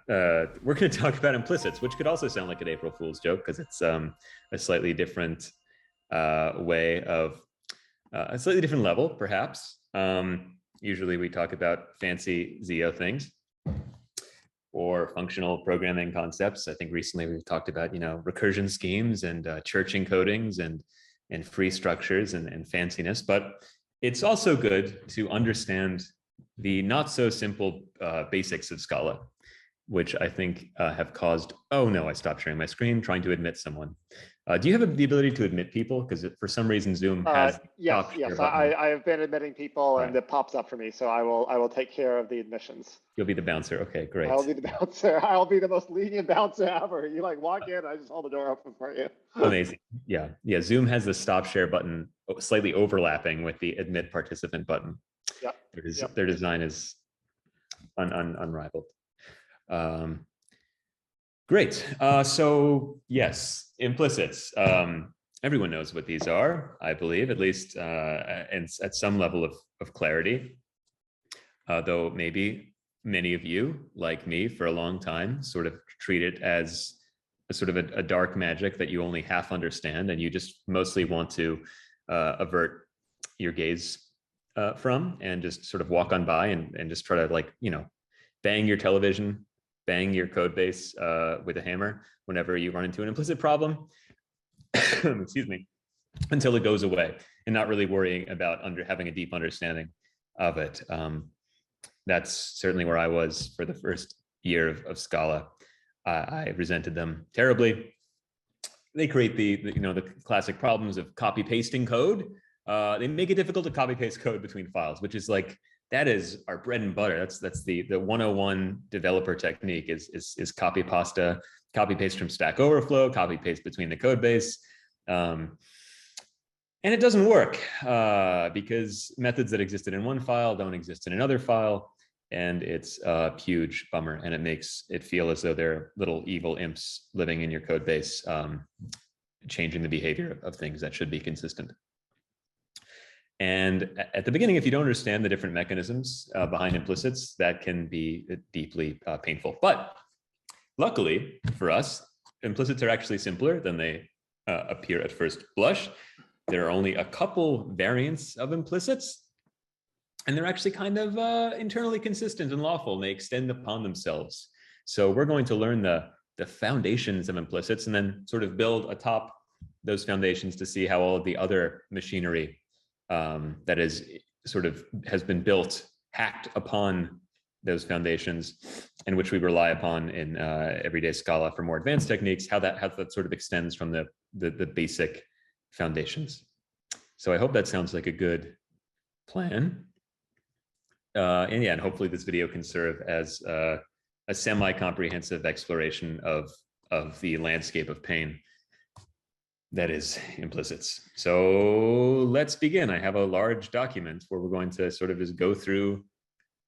we're going to talk about implicits, which could also sound like an April Fool's joke because it's a slightly different way of a slightly different level, perhaps. Usually we talk about fancy ZO things or functional programming concepts. I think recently we've talked about, recursion schemes and church encodings and free structures and fanciness, but it's also good to understand the not so simple basics of Scala, which I think have caused, oh no, I stopped sharing my screen trying to admit someone. Do you have the ability to admit people? Because for some reason Zoom has yes. I have been admitting people, and it pops up for me. So I will take care of the admissions. You'll be the bouncer. Okay, great. I'll be the bouncer. I'll be the most lenient bouncer ever. You walk in, I just hold the door open for you. Amazing. Yeah. Zoom has the stop share button slightly overlapping with the admit participant button. Yeah. Their design is unrivaled. Great. So yes, implicits. Everyone knows what these are, I believe, at least and at some level of clarity. Though maybe many of you, like me, for a long time, sort of treat it as a sort of a dark magic that you only half understand, and you just mostly want to avert your gaze from and just sort of walk on by and just try to bang your television, bang your code base with a hammer whenever you run into an implicit problem, excuse me, until it goes away, and not really worrying about having a deep understanding of it. That's certainly where I was for the first year of Scala. I resented them terribly. They create the classic problems of copy pasting code. They make it difficult to copy paste code between files, which is that is our bread and butter. That's the 101 developer technique is copy paste from Stack Overflow, copy paste between the code base. And it doesn't work because methods that existed in one file don't exist in another file. And it's a huge bummer. And it makes it feel as though they're little evil imps living in your code base, changing the behavior of things that should be consistent. And at the beginning, if you don't understand the different mechanisms behind implicits, that can be deeply painful. But luckily for us, implicits are actually simpler than they appear at first blush. There are only a couple variants of implicits, and they're actually kind of internally consistent and lawful, and they extend upon themselves. So we're going to learn the foundations of implicits and then sort of build atop those foundations to see how all of the other machinery that has been built, hacked upon those foundations, and which we rely upon in everyday Scala for more advanced techniques, how that sort of extends from the basic foundations. So I hope that sounds like a good plan. And hopefully this video can serve as a semi-comprehensive exploration of the landscape of pain that is implicits. So let's begin. I have a large document where we're going to sort of just go through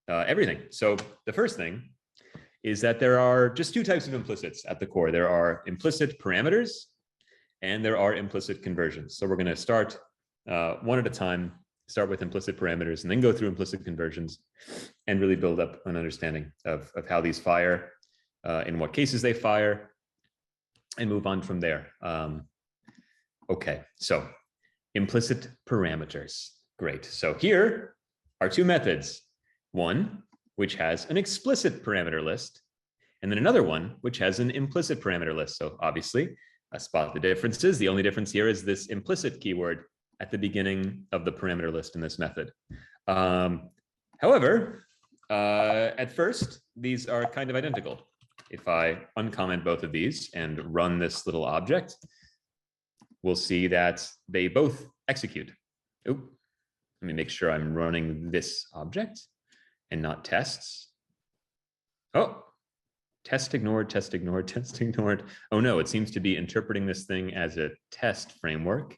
everything. So the first thing is that there are just two types of implicits at the core. There are implicit parameters and there are implicit conversions. So we're going to start one at a time, start with implicit parameters and then go through implicit conversions and really build up an understanding of how these fire, in what cases they fire, and move on from there. Okay, so implicit parameters. Great. So here are two methods. One, which has an explicit parameter list, and then another one, which has an implicit parameter list. So obviously, spot the differences. The only difference here is this implicit keyword at the beginning of the parameter list in this method. However, at first, these are kind of identical. If I uncomment both of these and run this little object, we'll see that they both execute. Oop. Let me make sure I'm running this object and not tests. Oh, test ignored, test ignored, test ignored. Oh no, it seems to be interpreting this thing as a test framework.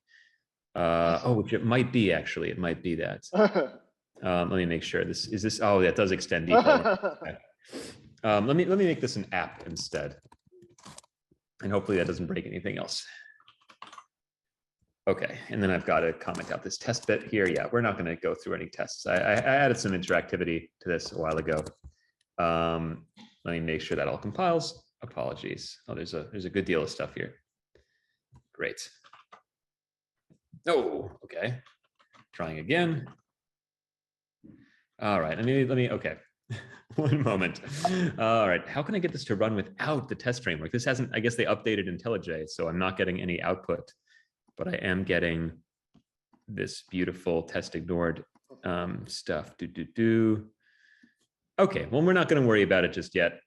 Which it might be actually, it might be that. Let me make sure this is this. Oh, that does extend default. Okay. Let me make this an app instead. And hopefully that doesn't break anything else. Okay, and then I've got to comment out this test bit here. Yeah, we're not going to go through any tests. I added some interactivity to this a while ago. Let Let me make sure that all compiles. Apologies. Oh, there's a good deal of stuff here. Great. Oh, okay. Trying again. All right, let me, okay. One moment. All right, how can I get this to run without the test framework? This hasn't, I guess they updated IntelliJ, so I'm not getting any output, but I am getting this beautiful test ignored stuff. Okay, well, we're not going to worry about it just yet.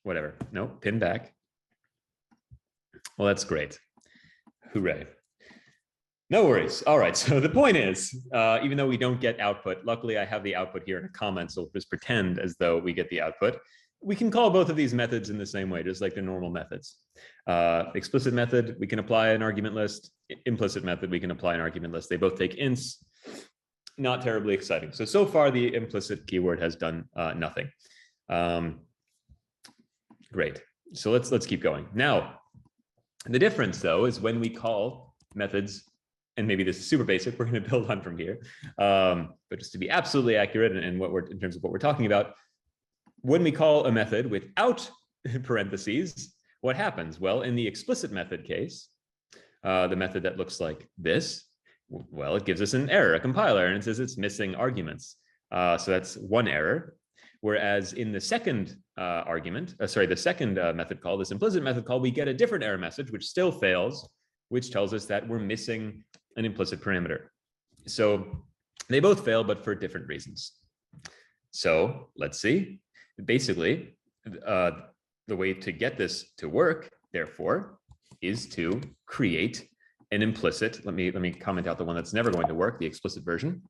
Whatever. No, pin back. Well, that's great. Hooray. No worries. All right. So the point is, even though we don't get output, luckily I have the output here in a comment. So we'll just pretend as though we get the output. We can call both of these methods in the same way, just like the normal methods. Explicit method, we can apply an argument list. Implicit method, we can apply an argument list. They both take ints. Not terribly exciting. So far the implicit keyword has done nothing. Great. So let's keep going. Now, the difference though is when we call methods, and maybe this is super basic, we're going to build on from here. But just to be absolutely accurate in terms of what we're talking about, when we call a method without parentheses, what happens? Well, in the explicit method case, the method that looks like this, well, it gives us an error, a compile error, and it says it's missing arguments. So that's one error. Whereas in the second the second method call, this implicit method call, we get a different error message, which still fails, which tells us that we're missing an implicit parameter. So they both fail, but for different reasons. So let's see. Basically, the way to get this to work, therefore, is to create an implicit. Let me comment out the one that's never going to work, the explicit version.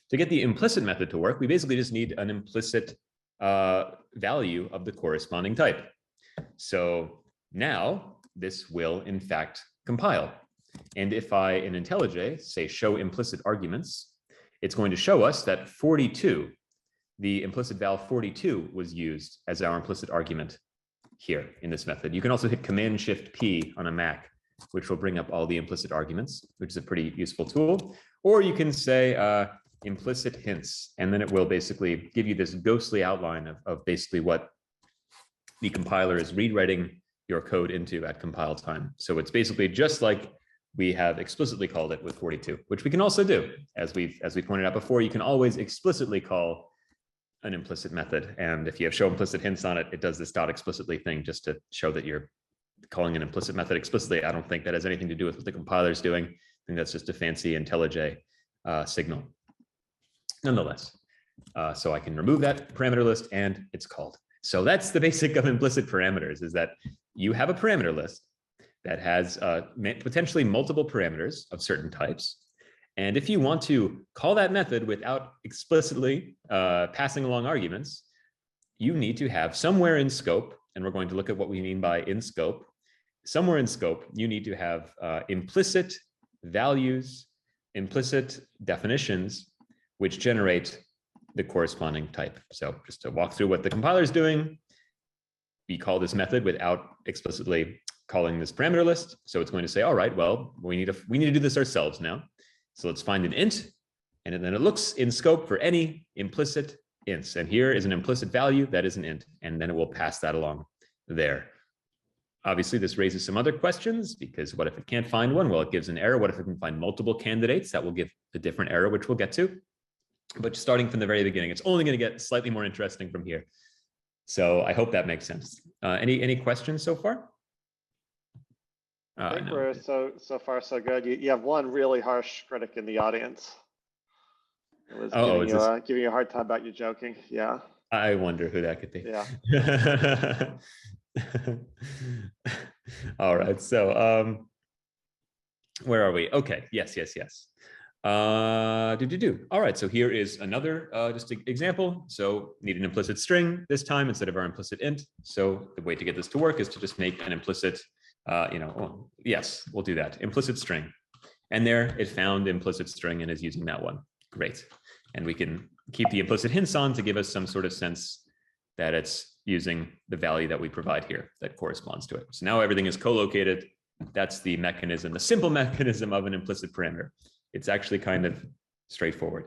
To get the implicit method to work, we basically just need an implicit value of the corresponding type. So now this will in fact compile. And if I in IntelliJ say show implicit arguments, it's going to show us that 42, the implicit val 42 was used as our implicit argument here in this method. You can also hit Command-Shift-P on a Mac, which will bring up all the implicit arguments, which is a pretty useful tool. Or you can say implicit hints, and then it will basically give you this ghostly outline of basically what the compiler is rewriting your code into at compile time. So it's basically just like we have explicitly called it with 42, which we can also do. As we pointed out before, you can always explicitly call an implicit method. And if you have show implicit hints on it, it does this dot explicitly thing just to show that you're calling an implicit method explicitly. I don't think that has anything to do with what the compiler is doing. I think that's just a fancy IntelliJ signal. Nonetheless, so I can remove that parameter list and it's called. So that's the basic of implicit parameters, is that you have a parameter list that has potentially multiple parameters of certain types. And if you want to call that method without explicitly passing along arguments, you need to have somewhere in scope, and we're going to look at what we mean by in scope. Somewhere in scope, you need to have implicit values, implicit definitions, which generate the corresponding type. So just to walk through what the compiler is doing, we call this method without explicitly calling this parameter list. So it's going to say, all right, well, we need to do this ourselves now. So let's find an int, and then it looks in scope for any implicit ints. And here is an implicit value that is an int, and then it will pass that along there. Obviously, this raises some other questions, because what if it can't find one? Well, it gives an error. What if it can find multiple candidates? That will give a different error, which we'll get to. But starting from the very beginning, it's only going to get slightly more interesting from here. So I hope that makes sense. Any questions so far? I think no. we're so far so good. You have one really harsh critic in the audience. It was giving you a hard time about you joking. Yeah. I wonder who that could be. Yeah. All right. So where are we? Okay. Yes. All right, so here is another just example. So need an implicit string this time instead of our implicit int. So the way to get this to work is to just make an implicit, yes, we'll do that, implicit string. And there it found implicit string and is using that one. Great. And we can keep the implicit hints on to give us some sort of sense that it's using the value that we provide here that corresponds to it. So now everything is co-located. That's the mechanism, the simple mechanism of an implicit parameter. It's actually kind of straightforward.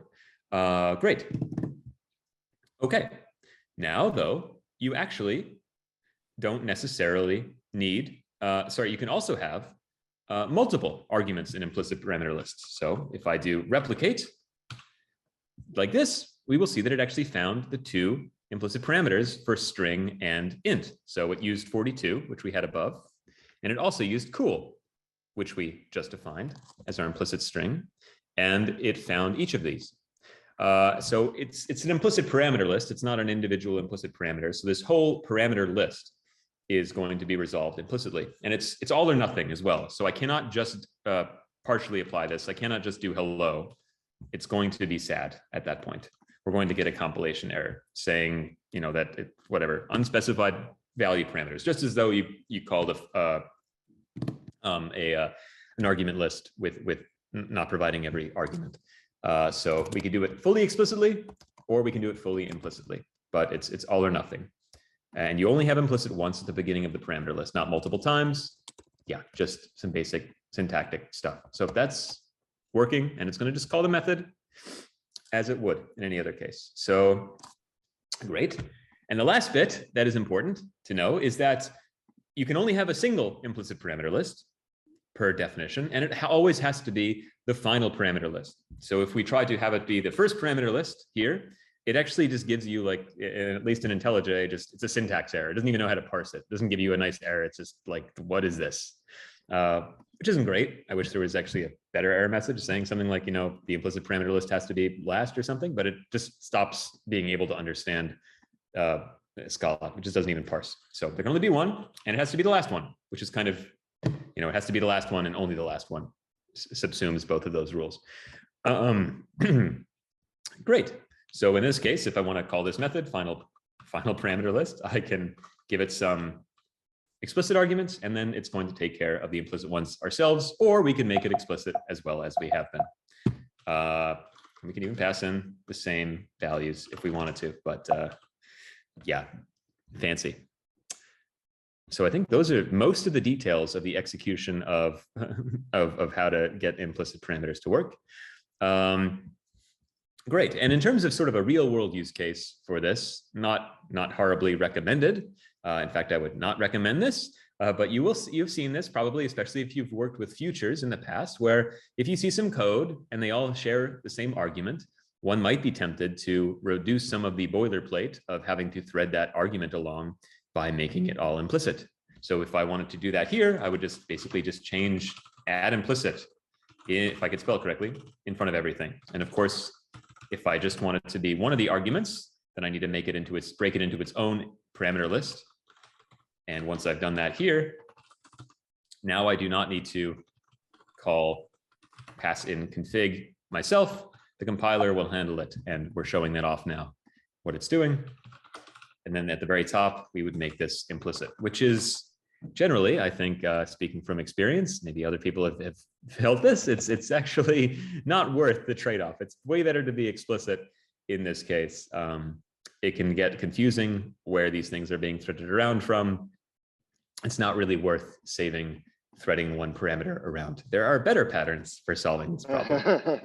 Great. Okay. Now, though, you actually don't necessarily need, you can also have multiple arguments in implicit parameter lists. So if I do replicate like this, we will see that it actually found the two implicit parameters for string and int. So it used 42, which we had above, and it also used cool, which we just defined as our implicit string, and it found each of these. So it's an implicit parameter list. It's not an individual implicit parameter. So this whole parameter list is going to be resolved implicitly, and it's all or nothing as well. So I cannot just partially apply this. I cannot just do hello. It's going to be sad at that point. We're going to get a compilation error saying, that whatever unspecified value parameters, just as though you called an argument list with not providing every argument. So we could do it fully explicitly, or we can do it fully implicitly, but it's all or nothing. And you only have implicit once at the beginning of the parameter list, not multiple times. Yeah, just some basic syntactic stuff. So if that's working, and it's going to just call the method as it would in any other case. So great. And the last bit that is important to know is that you can only have a single implicit parameter list per definition, and it always has to be the final parameter list. So if we try to have it be the first parameter list here, it actually just gives you, like, at least in IntelliJ, it's a syntax error. It doesn't even know how to parse it. It doesn't give you a nice error. It's just like, what is this? Which isn't great. I wish there was actually a better error message saying something like, the implicit parameter list has to be last or something, but it just stops being able to understand Scala, which just doesn't even parse. So there can only be one, and it has to be the last one, which is kind of, it has to be the last one and only the last one. Subsumes both of those rules. Great. So in this case, if I want to call this method final parameter list, I can give it some explicit arguments, and then it's going to take care of the implicit ones ourselves, or we can make it explicit as well as we have been. We can even pass in the same values if we wanted to, but yeah, fancy. So I think those are most of the details of the execution of how to get implicit parameters to work. Great. And in terms of sort of a real world use case for this, not horribly recommended. In fact, I would not recommend this, but you've seen this probably, especially if you've worked with futures in the past, where if you see some code and they all share the same argument, one might be tempted to reduce some of the boilerplate of having to thread that argument along by making it all implicit. So if I wanted to do that here, I would just basically change add implicit, if I could spell it correctly, in front of everything. And of course, if I just want it to be one of the arguments, then I need to break it into its own parameter list. And once I've done that here, now I do not need to pass in config myself. The compiler will handle it, and we're showing that off now, what it's doing. And then at the very top, we would make this implicit, which is generally, I think, speaking from experience, maybe other people have felt this, it's actually not worth the trade-off. It's way better to be explicit in this case. It can get confusing where these things are being threaded around from. It's not really worth saving threading one parameter around. There are better patterns for solving this problem.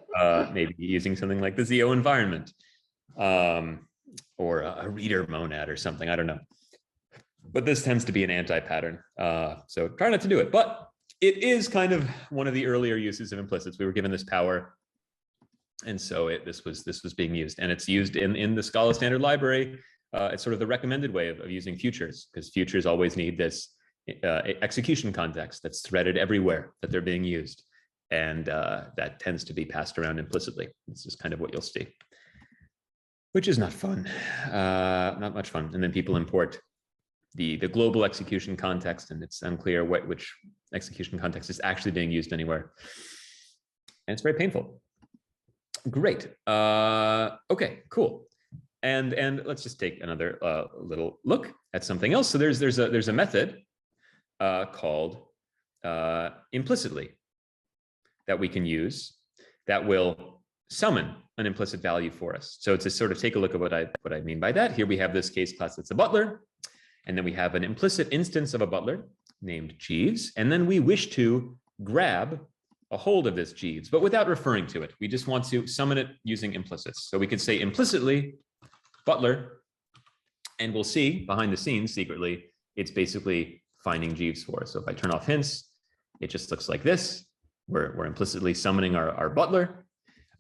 Maybe using something like the ZO environment, or a reader monad or something, I don't know. But this tends to be an anti-pattern. So try not to do it, but it is kind of one of the earlier uses of implicits. We were given this power. And so this was being used, and it's used in the Scala standard library. It's sort of the recommended way of using futures, because futures always need this execution context that's threaded everywhere that they're being used. And that tends to be passed around implicitly. This is kind of what you'll see, which is not fun, not much fun. And then people import the global execution context, and it's unclear which execution context is actually being used anywhere. And it's very painful. Great. Okay, cool. And let's just take another little look at something else. So there's a method called implicitly that we can use that will summon an implicit value for us. So to sort of take a look at what I mean by that, here we have this case class that's a butler, and then we have an implicit instance of a butler named Jeeves, and then we wish to grab a hold of this Jeeves, but without referring to it. We just want to summon it using implicits. So we could say implicitly butler And we'll see behind the scenes secretly, it's basically finding Jeeves for us. So if I turn off hints, it just looks like this. We're implicitly summoning our butler,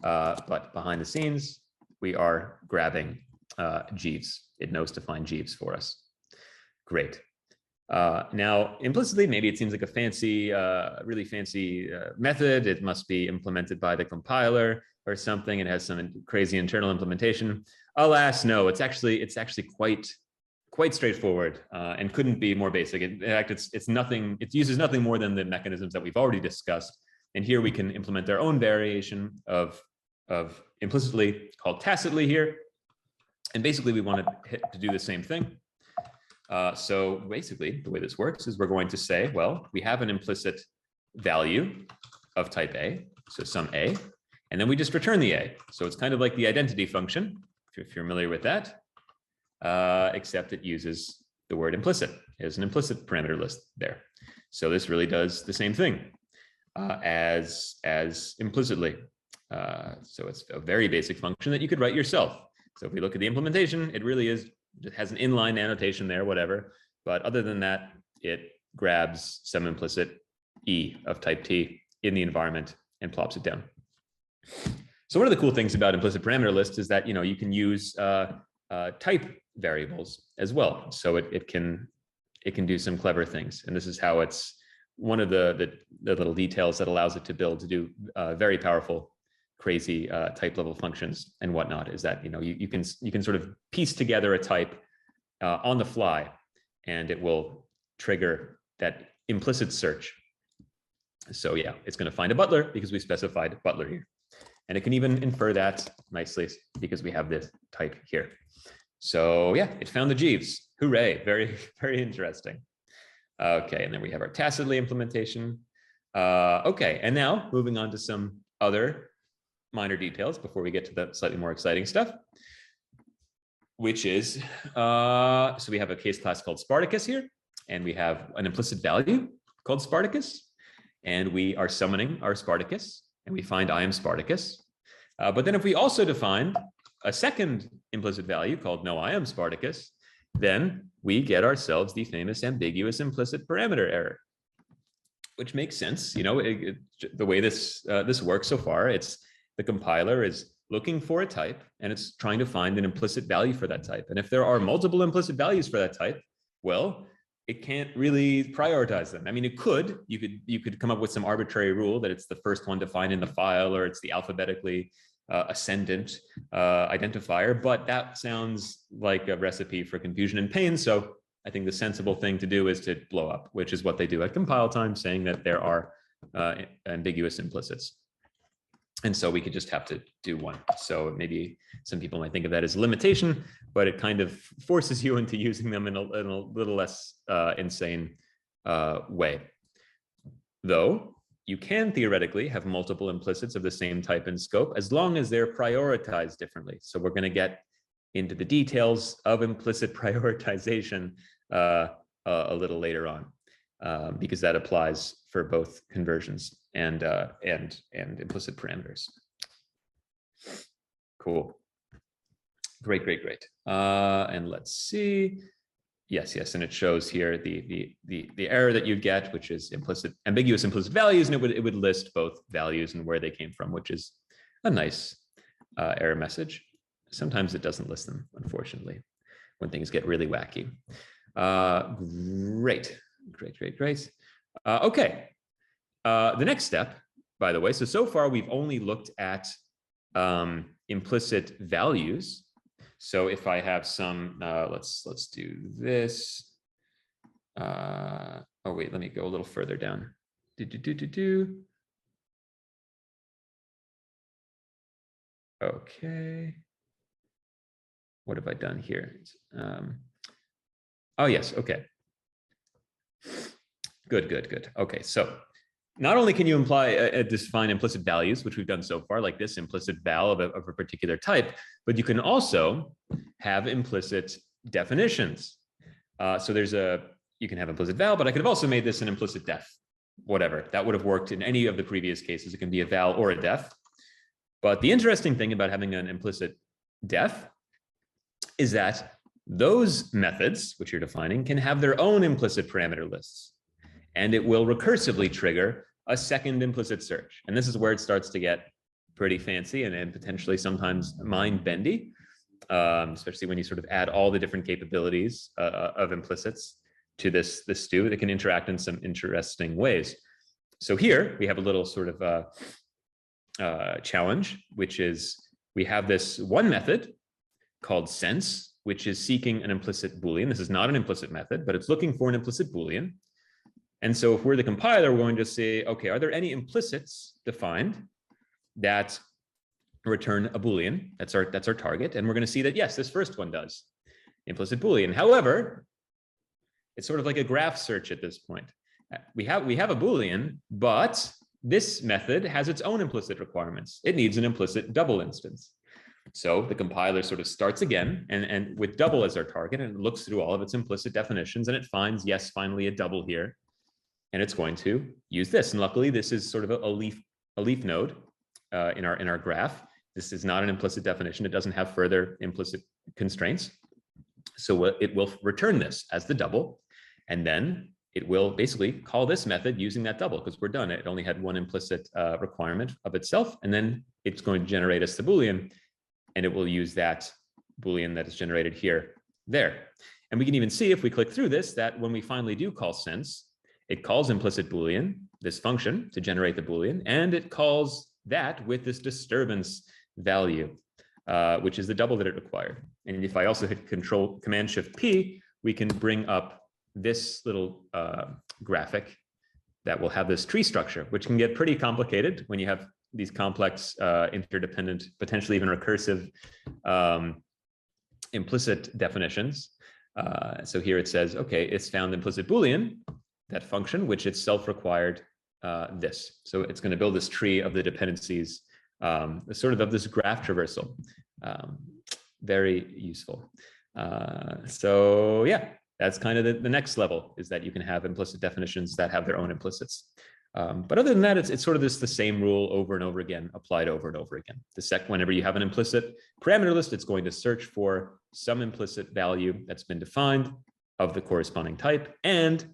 but behind the scenes, we are grabbing Jeeves. It knows to find Jeeves for us. Great. Now, implicitly, maybe it seems like a fancy, really fancy method. It must be implemented by the compiler or something. It has some crazy internal implementation. Alas, no, it's actually quite straightforward and couldn't be more basic. In fact, it's nothing. It uses nothing more than the mechanisms that we've already discussed. And here we can implement our own variation of implicitly called tacitly here. And basically, we want to do the same thing. So basically, the way this works is we're going to say, well, we have an implicit value of type A, so some A, and then we just return the A. So it's kind of like the identity function, if you're familiar with that, except it uses the word implicit. There's an implicit parameter list there. So this really does the same thing as implicitly. So it's a very basic function that you could write yourself. So if we look at the implementation, it really is, it has an inline annotation there, whatever. But other than that, it grabs some implicit E of type T in the environment and plops it down. So one of the cool things about implicit parameter lists is that, you can use type variables as well. So it can do some clever things. And this is how it's one of the little details that allows it to do very powerful, crazy type level functions and whatnot, is that you can sort of piece together a type on the fly, and it will trigger that implicit search. So yeah, it's going to find a butler because we specified butler here, and it can even infer that nicely because we have this type here. So yeah, it found the Jeeves. Hooray! Very, very interesting. Okay, and then we have our tacitly implementation. Okay, and now moving on to some other minor details before we get to the slightly more exciting stuff, which is, so we have a case class called Spartacus here, and we have an implicit value called Spartacus, and we are summoning our Spartacus, and we find I am Spartacus. But then if we also define a second implicit value called no, I am Spartacus, then we get ourselves the famous ambiguous implicit parameter error, which makes sense. The way this works so far, it's the compiler is looking for a type, and it's trying to find an implicit value for that type. And if there are multiple implicit values for that type, well, it can't really prioritize them. I mean, it could. You could come up with some arbitrary rule that it's the first one defined in the file, or it's the alphabetically ascendant identifier, but that sounds like a recipe for confusion and pain. So I think the sensible thing to do is to blow up, which is what they do at compile time, saying that there are ambiguous implicits. And so we could just have to do one. So maybe some people might think of that as a limitation, but it kind of forces you into using them in a little less insane way. Though you can theoretically have multiple implicits of the same type and scope as long as they're prioritized differently. So we're going to get into the details of implicit prioritization a little later on, because that applies for both conversions and implicit parameters. Cool. Great. And let's see. Yes, and it shows here the error that you get, which is ambiguous implicit values, and it would list both values and where they came from, which is a nice error message. Sometimes it doesn't list them, unfortunately, when things get really wacky. Great. Okay. The next step, by the way, so far we've only looked at implicit values. So if I have some, let's do this. Oh wait, let me go a little further down. Okay. What have I done here? Oh yes, okay. Good. Okay, so not only can you define implicit values, which we've done so far, like this implicit val of a particular type, but you can also have implicit definitions. So you can have implicit val, but I could have also made this an implicit def, whatever. That would have worked in any of the previous cases. It can be a val or a def. But the interesting thing about having an implicit def is that those methods, which you're defining, can have their own implicit parameter lists, and it will recursively trigger a second implicit search. And this is where it starts to get pretty fancy and potentially sometimes mind-bendy, especially when you sort of add all the different capabilities of implicits to this stew that can interact in some interesting ways. So here we have a little sort of challenge, which is we have this one method called sense, which is seeking an implicit Boolean. This is not an implicit method, but it's looking for an implicit Boolean. And so if we're the compiler, we're going to say, okay, are there any implicits defined that return a Boolean? That's our target. And we're going to see that, yes, this first one does, implicit Boolean. However, it's sort of like a graph search at this point. We have a Boolean, but this method has its own implicit requirements. It needs an implicit double instance. So the compiler sort of starts again and with double as our target, and it looks through all of its implicit definitions and it finds, yes, finally a double here. And it's going to use this. And luckily, this is sort of a leaf node in our graph. This is not an implicit definition. It doesn't have further implicit constraints. So it will return this as the double. And then it will basically call this method using that double because we're done. It only had one implicit requirement of itself. And then it's going to generate us the Boolean. And it will use that Boolean that is generated here, there. And we can even see if we click through this, that when we finally do call sense, it calls implicit Boolean, this function, to generate the Boolean, and it calls that with this disturbance value, which is the double that it required. And if I also hit Command-Shift-P, we can bring up this little graphic that will have this tree structure, which can get pretty complicated when you have these complex, interdependent, potentially even recursive implicit definitions. So here it says, okay, it's found implicit Boolean, that function, which itself required this. So it's going to build this tree of the dependencies, sort of this graph traversal. Very useful. So yeah, that's kind of the next level, is that you can have implicit definitions that have their own implicits. But other than that, it's sort of the same rule over and over again, applied over and over again. Whenever you have an implicit parameter list, it's going to search for some implicit value that's been defined of the corresponding type. And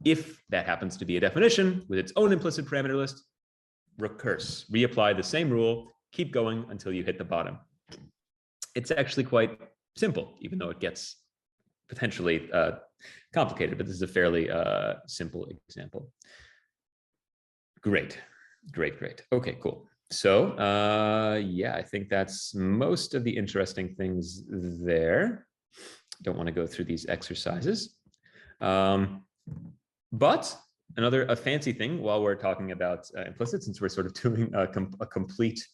if that happens to be a definition with its own implicit parameter list, recurse, reapply the same rule, keep going until you hit the bottom. It's actually quite simple, even though it gets potentially complicated, but this is a fairly simple example. Great. Okay, cool. So yeah, I think that's most of the interesting things there. Don't want to go through these exercises. But a fancy thing while we're talking about implicits, since we're sort of doing a complete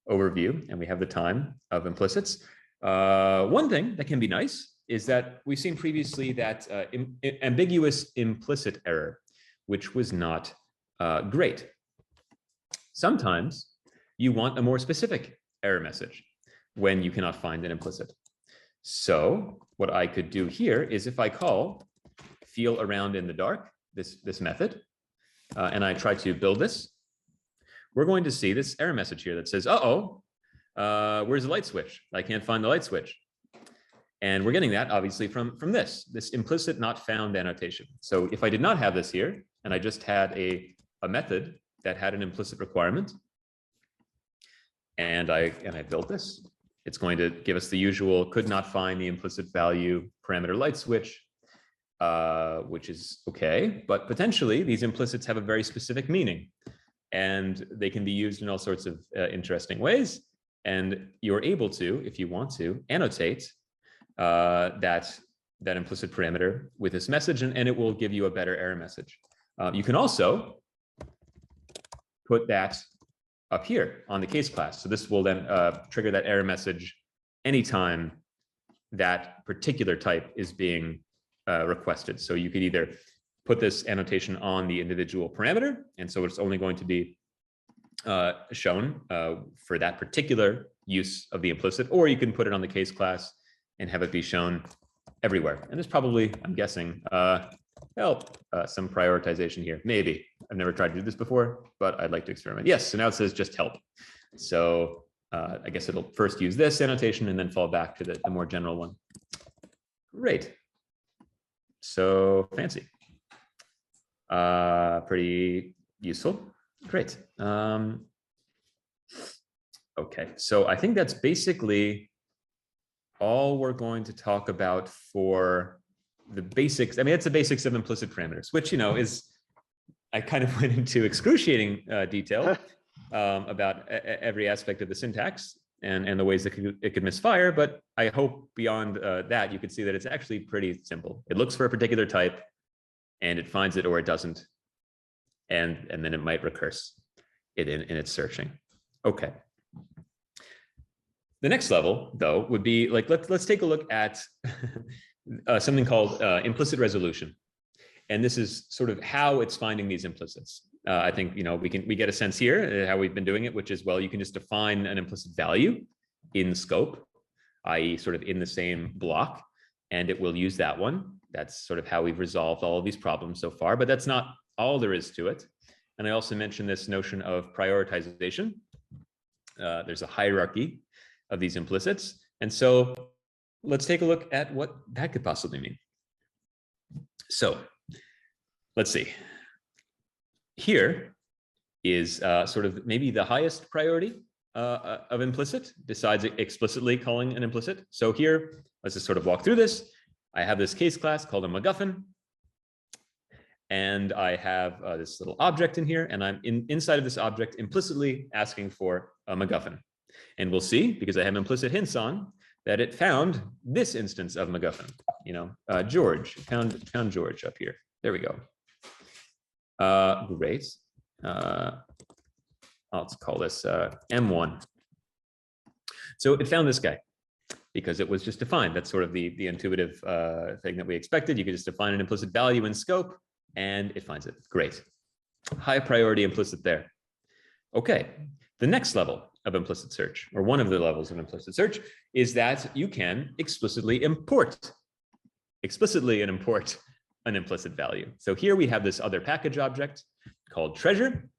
overview and we have the time of implicits, one thing that can be nice is that we've seen previously that ambiguous implicit error, which was not great. Sometimes you want a more specific error message when you cannot find an implicit. So what I could do here is if I call feel around in the dark, this method, and I try to build this, we're going to see this error message here that says, where's the light switch? I can't find the light switch. And we're getting that obviously from this implicit not found annotation. So if I did not have this here, and I just had a method that had an implicit requirement, and I built this, it's going to give us the usual could not find the implicit value parameter light switch, which is okay, but potentially these implicits have a very specific meaning and they can be used in all sorts of interesting ways. And you're able to, if you want to, annotate that implicit parameter with this message, and it will give you a better error message. You can also put that up here on the case class. So this will then trigger that error message anytime that particular type is being requested. So you could either put this annotation on the individual parameter, and so it's only going to be shown for that particular use of the implicit, or you can put it on the case class and have it be shown everywhere. And there's probably, I'm guessing, some prioritization here. Maybe. I've never tried to do this before, but I'd like to experiment. Yes, so now it says just help. So I guess it'll first use this annotation and then fall back to the more general one. Great. So fancy. Pretty useful. Great. Okay, so I think that's basically all we're going to talk about for the basics. I mean, it's the basics of implicit parameters, which, you know, is, I kind of went into excruciating detail about every aspect of the syntax and the ways that it could misfire. But I hope beyond that, you could see that it's actually pretty simple. It looks for a particular type and it finds it or it doesn't. And then it might recurse it in its searching. Okay. The next level, though, would be like, let's take a look at something called implicit resolution. And this is sort of how it's finding these implicits. I think, you know, we get a sense here how we've been doing it, which is, well, you can just define an implicit value in scope, i.e. sort of in the same block, and it will use that one. That's sort of how we've resolved all of these problems so far, but that's not all there is to it. And I also mentioned this notion of prioritization. There's a hierarchy of these implicits. And so let's take a look at what that could possibly mean. So let's see. Here is sort of maybe the highest priority of implicit, besides explicitly calling an implicit. So here, let's just sort of walk through this. I have this case class called a MacGuffin. And I have this little object in here, and I'm inside of this object implicitly asking for a MacGuffin. And we'll see, because I have implicit hints on, that it found this instance of MacGuffin. You know, George, found George up here. There we go. Great. Let's call this M1. So it found this guy because it was just defined. That's sort of the intuitive thing that we expected. You could just define an implicit value in scope, and it finds it. Great. High priority implicit there. Okay. The next level of implicit search, or one of the levels of implicit search, is that you can explicitly import an implicit value. So here we have this other package object called treasure.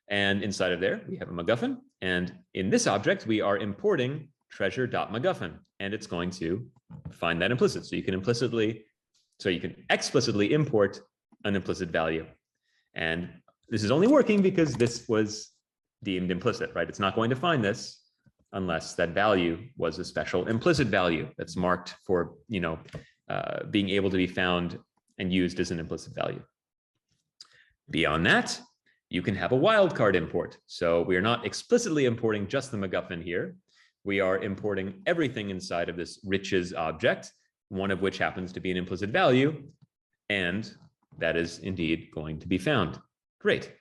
And inside of there, we have a MacGuffin. And in this object, we are importing treasure.MacGuffin, and it's going to find that implicit. So you can explicitly import an implicit value. And this is only working because this was deemed implicit, right? It's not going to find this unless that value was a special implicit value that's marked for, you know, being able to be found and used as an implicit value. Beyond that, you can have a wildcard import. So we are not explicitly importing just the MacGuffin here. We are importing everything inside of this riches object, one of which happens to be an implicit value, and that is indeed going to be found. Great.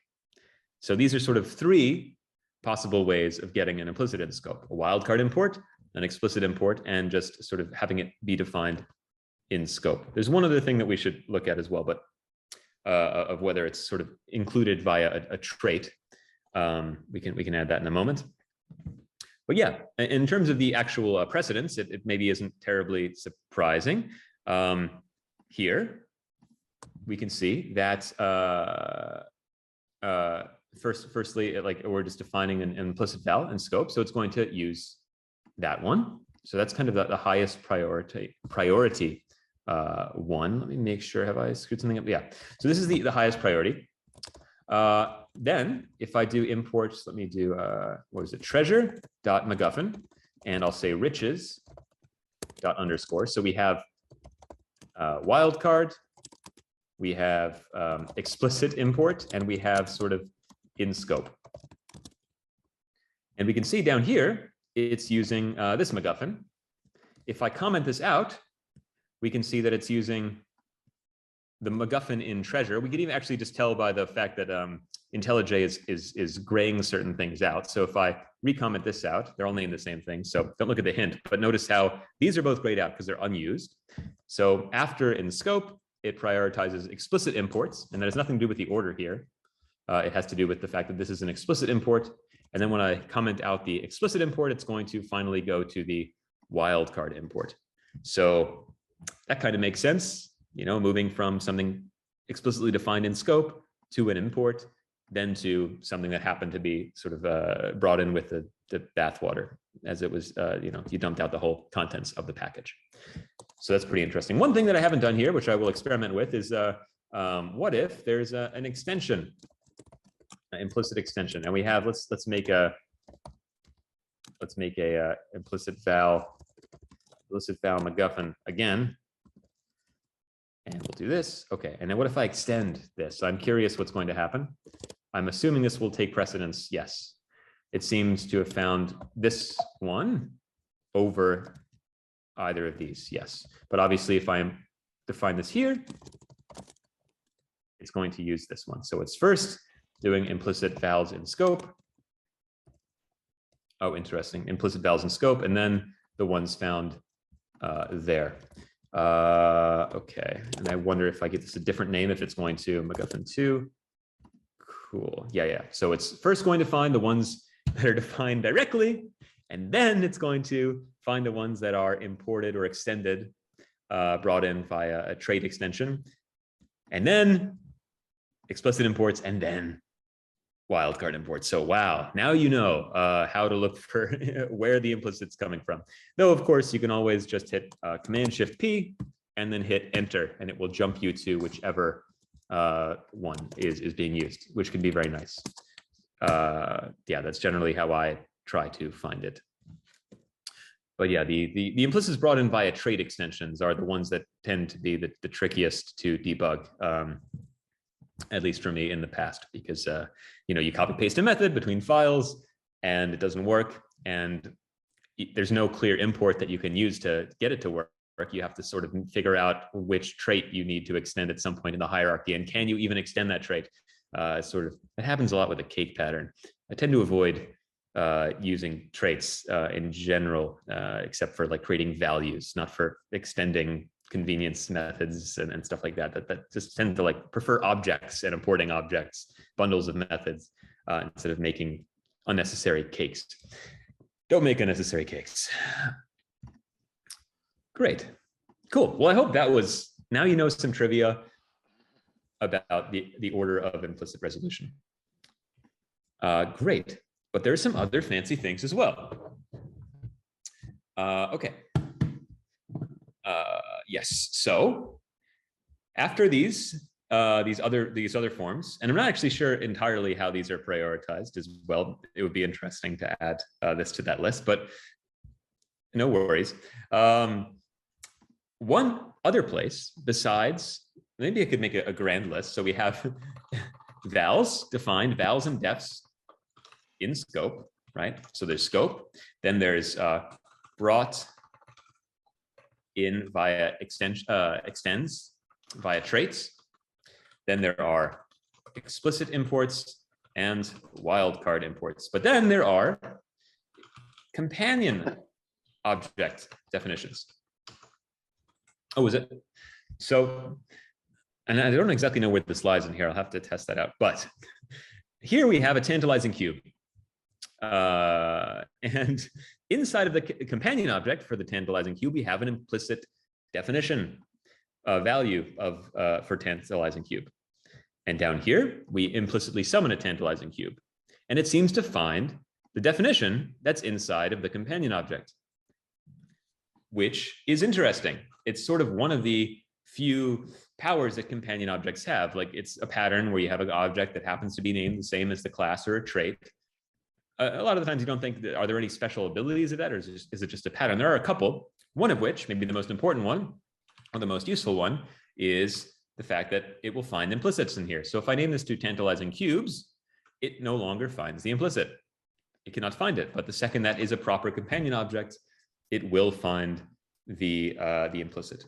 So these are sort of three possible ways of getting an implicit in scope: a wildcard import, an explicit import, and just sort of having it be defined in scope. There's one other thing that we should look at as well, but of whether it's sort of included via a trait. We can add that in a moment. But yeah, in terms of the actual precedence, it maybe isn't terribly surprising. Here, we can see that firstly, like we're just defining an implicit val in scope, so it's going to use that one. So that's kind of the highest priority one. Let me make sure, have I screwed something up? Yeah. So this is the highest priority. Then if I do imports, let me do, what is it? Treasure.MacGuffin, and I'll say riches._. So we have wildcard, we have explicit import, and we have sort of in scope. And we can see down here, it's using this MacGuffin. If I comment this out, we can see that it's using the MacGuffin in treasure. We can even actually just tell by the fact that IntelliJ is graying certain things out. So if I recomment this out, they're all named the same thing. So don't look at the hint, but notice how these are both grayed out because they're unused. So after in scope, it prioritizes explicit imports, and that has nothing to do with the order here. It has to do with the fact that this is an explicit import. And then when I comment out the explicit import, it's going to finally go to the wildcard import. So that kind of makes sense, you know, moving from something explicitly defined in scope to an import, then to something that happened to be sort of brought in with the bathwater, as it was, you know, you dumped out the whole contents of the package. So that's pretty interesting. One thing that I haven't done here, which I will experiment with, is what if there's an extension, an implicit extension, and we have let's make a implicit val MacGuffin again, and we'll do this. Okay, and then what if I extend this? So I'm curious what's going to happen. I'm assuming this will take precedence. Yes, it seems to have found this one over either of these. Yes, but obviously if I define this here, it's going to use this one. So it's first doing implicit vals in scope. Oh, interesting. Implicit vals in scope, and then the ones found there. Okay, and I wonder if I give this a different name, if it's going to MacGuffin 2. Cool. Yeah. So it's first going to find the ones that are defined directly, and then it's going to find the ones that are imported or extended, brought in via a trait extension, and then explicit imports, and then wildcard imports. So wow, now you know how to look for where the implicit's coming from. Though, of course, you can always just hit Command-Shift-P and then hit Enter, and it will jump you to whichever one is being used, which can be very nice. Yeah, that's generally how I try to find it. But yeah, the implicits brought in via trait extensions are the ones that tend to be the trickiest to debug, at least for me in the past, because you copy paste a method between files and it doesn't work, and there's no clear import that you can use to get it to work. You have to sort of figure out which trait you need to extend at some point in the hierarchy, and can you even extend that trait? It happens a lot with a cake pattern. I tend to avoid using traits in general, except for like creating values, not for extending convenience methods and stuff like that. That just tend to like prefer objects and importing objects, bundles of methods, instead of making unnecessary cakes. Don't make unnecessary cakes. Great, cool. Well, I hope that was, now you know some trivia about the order of implicit resolution. Great, but there's some other fancy things as well. Okay. Yes. So after these other forms, and I'm not actually sure entirely how these are prioritized as well. It would be interesting to add this to that list, but no worries. One other place besides, maybe I could make a grand list. So we have vals, defined vals and defs in scope, right? So there's scope, then there's brought in via extends via traits. Then there are explicit imports and wildcard imports. But then there are companion object definitions. Oh, is it? So, and I don't exactly know where this lies in here. I'll have to test that out. But here we have a tantalizing cube. And inside of the companion object for the tantalizing cube, we have an implicit definition value of for tantalizing cube. And down here, we implicitly summon a tantalizing cube. And it seems to find the definition that's inside of the companion object, which is interesting. It's sort of one of the few powers that companion objects have. Like, it's a pattern where you have an object that happens to be named the same as the class or a trait. A lot of the times you don't think, are there any special abilities of that, or is it just a pattern? There are a couple, one of which, maybe the most important one, or the most useful one, is the fact that it will find implicits in here. So if I name this to tantalizing cubes, it no longer finds the implicit. It cannot find it. But the second that is a proper companion object, it will find the implicit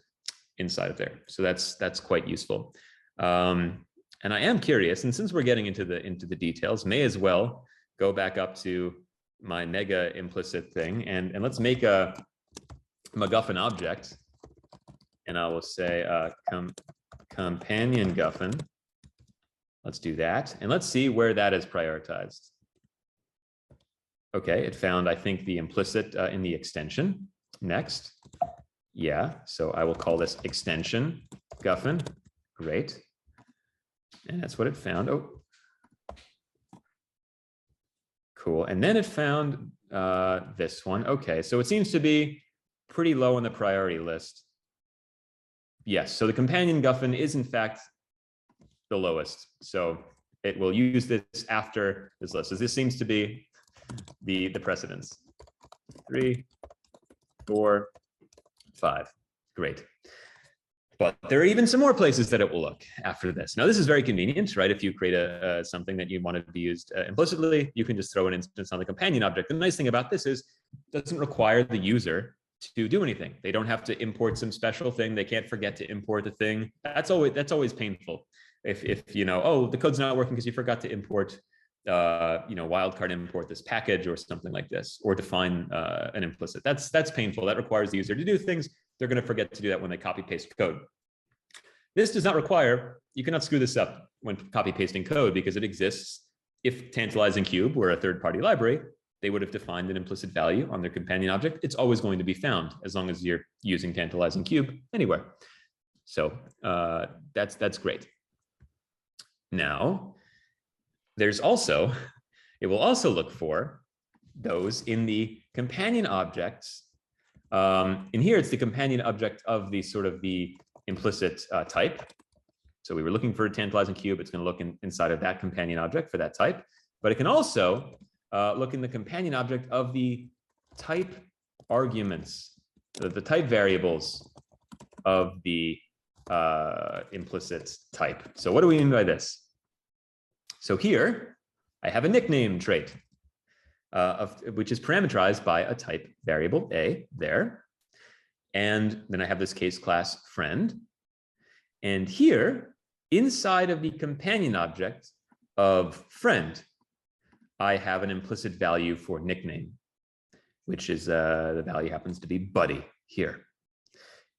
inside of there. So that's quite useful. And I am curious, and since we're getting into the details, may as well go back up to my mega implicit thing, and let's make a MacGuffin object, and I will say companion Guffin. Let's do that, and let's see where that is prioritized. Okay, it found, I think, the implicit in the extension. Next, yeah, so I will call this extension Guffin. Great, and that's what it found. Oh, cool. And then it found this one. Okay, so it seems to be pretty low on the priority list. Yes, so the companion guffin is in fact the lowest. So it will use this after this list. So this seems to be the precedence. 3, 4, 5. Great. But there are even some more places that it will look after this. Now, this is very convenient, right? If you create something that you want to be used implicitly, you can just throw an instance on the companion object. The nice thing about this is it doesn't require the user to do anything. They don't have to import some special thing. They can't forget to import the thing. That's always painful. If you know, oh, the code's not working because you forgot to import, wildcard import this package or something like this, or define an implicit. That's painful. That requires the user to do things. They're going to forget to do that when they copy paste code. This does not require, you cannot screw this up when copy pasting code because it exists. If Tantalizing Cube were a third-party library, they would have defined an implicit value on their companion object. It's always going to be found as long as you're using Tantalizing Cube anywhere. So that's great. Now, it will also look for those in the companion objects. In here, it's the companion object of the sort of the implicit type. So we were looking for a tantalizing cube. It's going to look inside of that companion object for that type. But it can also look in the companion object of the type arguments, the type variables of the implicit type. So what do we mean by this? So here, I have a nickname trait, which is parameterized by a type variable A there. And then I have this case class friend. And here, inside of the companion object of friend, I have an implicit value for nickname, which is the value happens to be buddy here.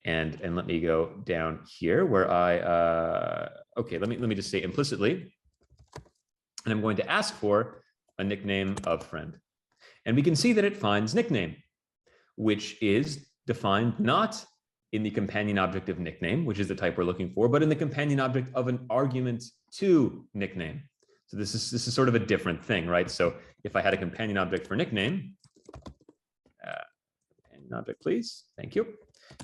And let me go down here where okay, let me just say implicitly. And I'm going to ask for a nickname of friend. And we can see that it finds nickname, which is defined not in the companion object of nickname, which is the type we're looking for, but in the companion object of an argument to nickname. So this is sort of a different thing, right? So if I had a companion object for nickname, companion object, please, thank you.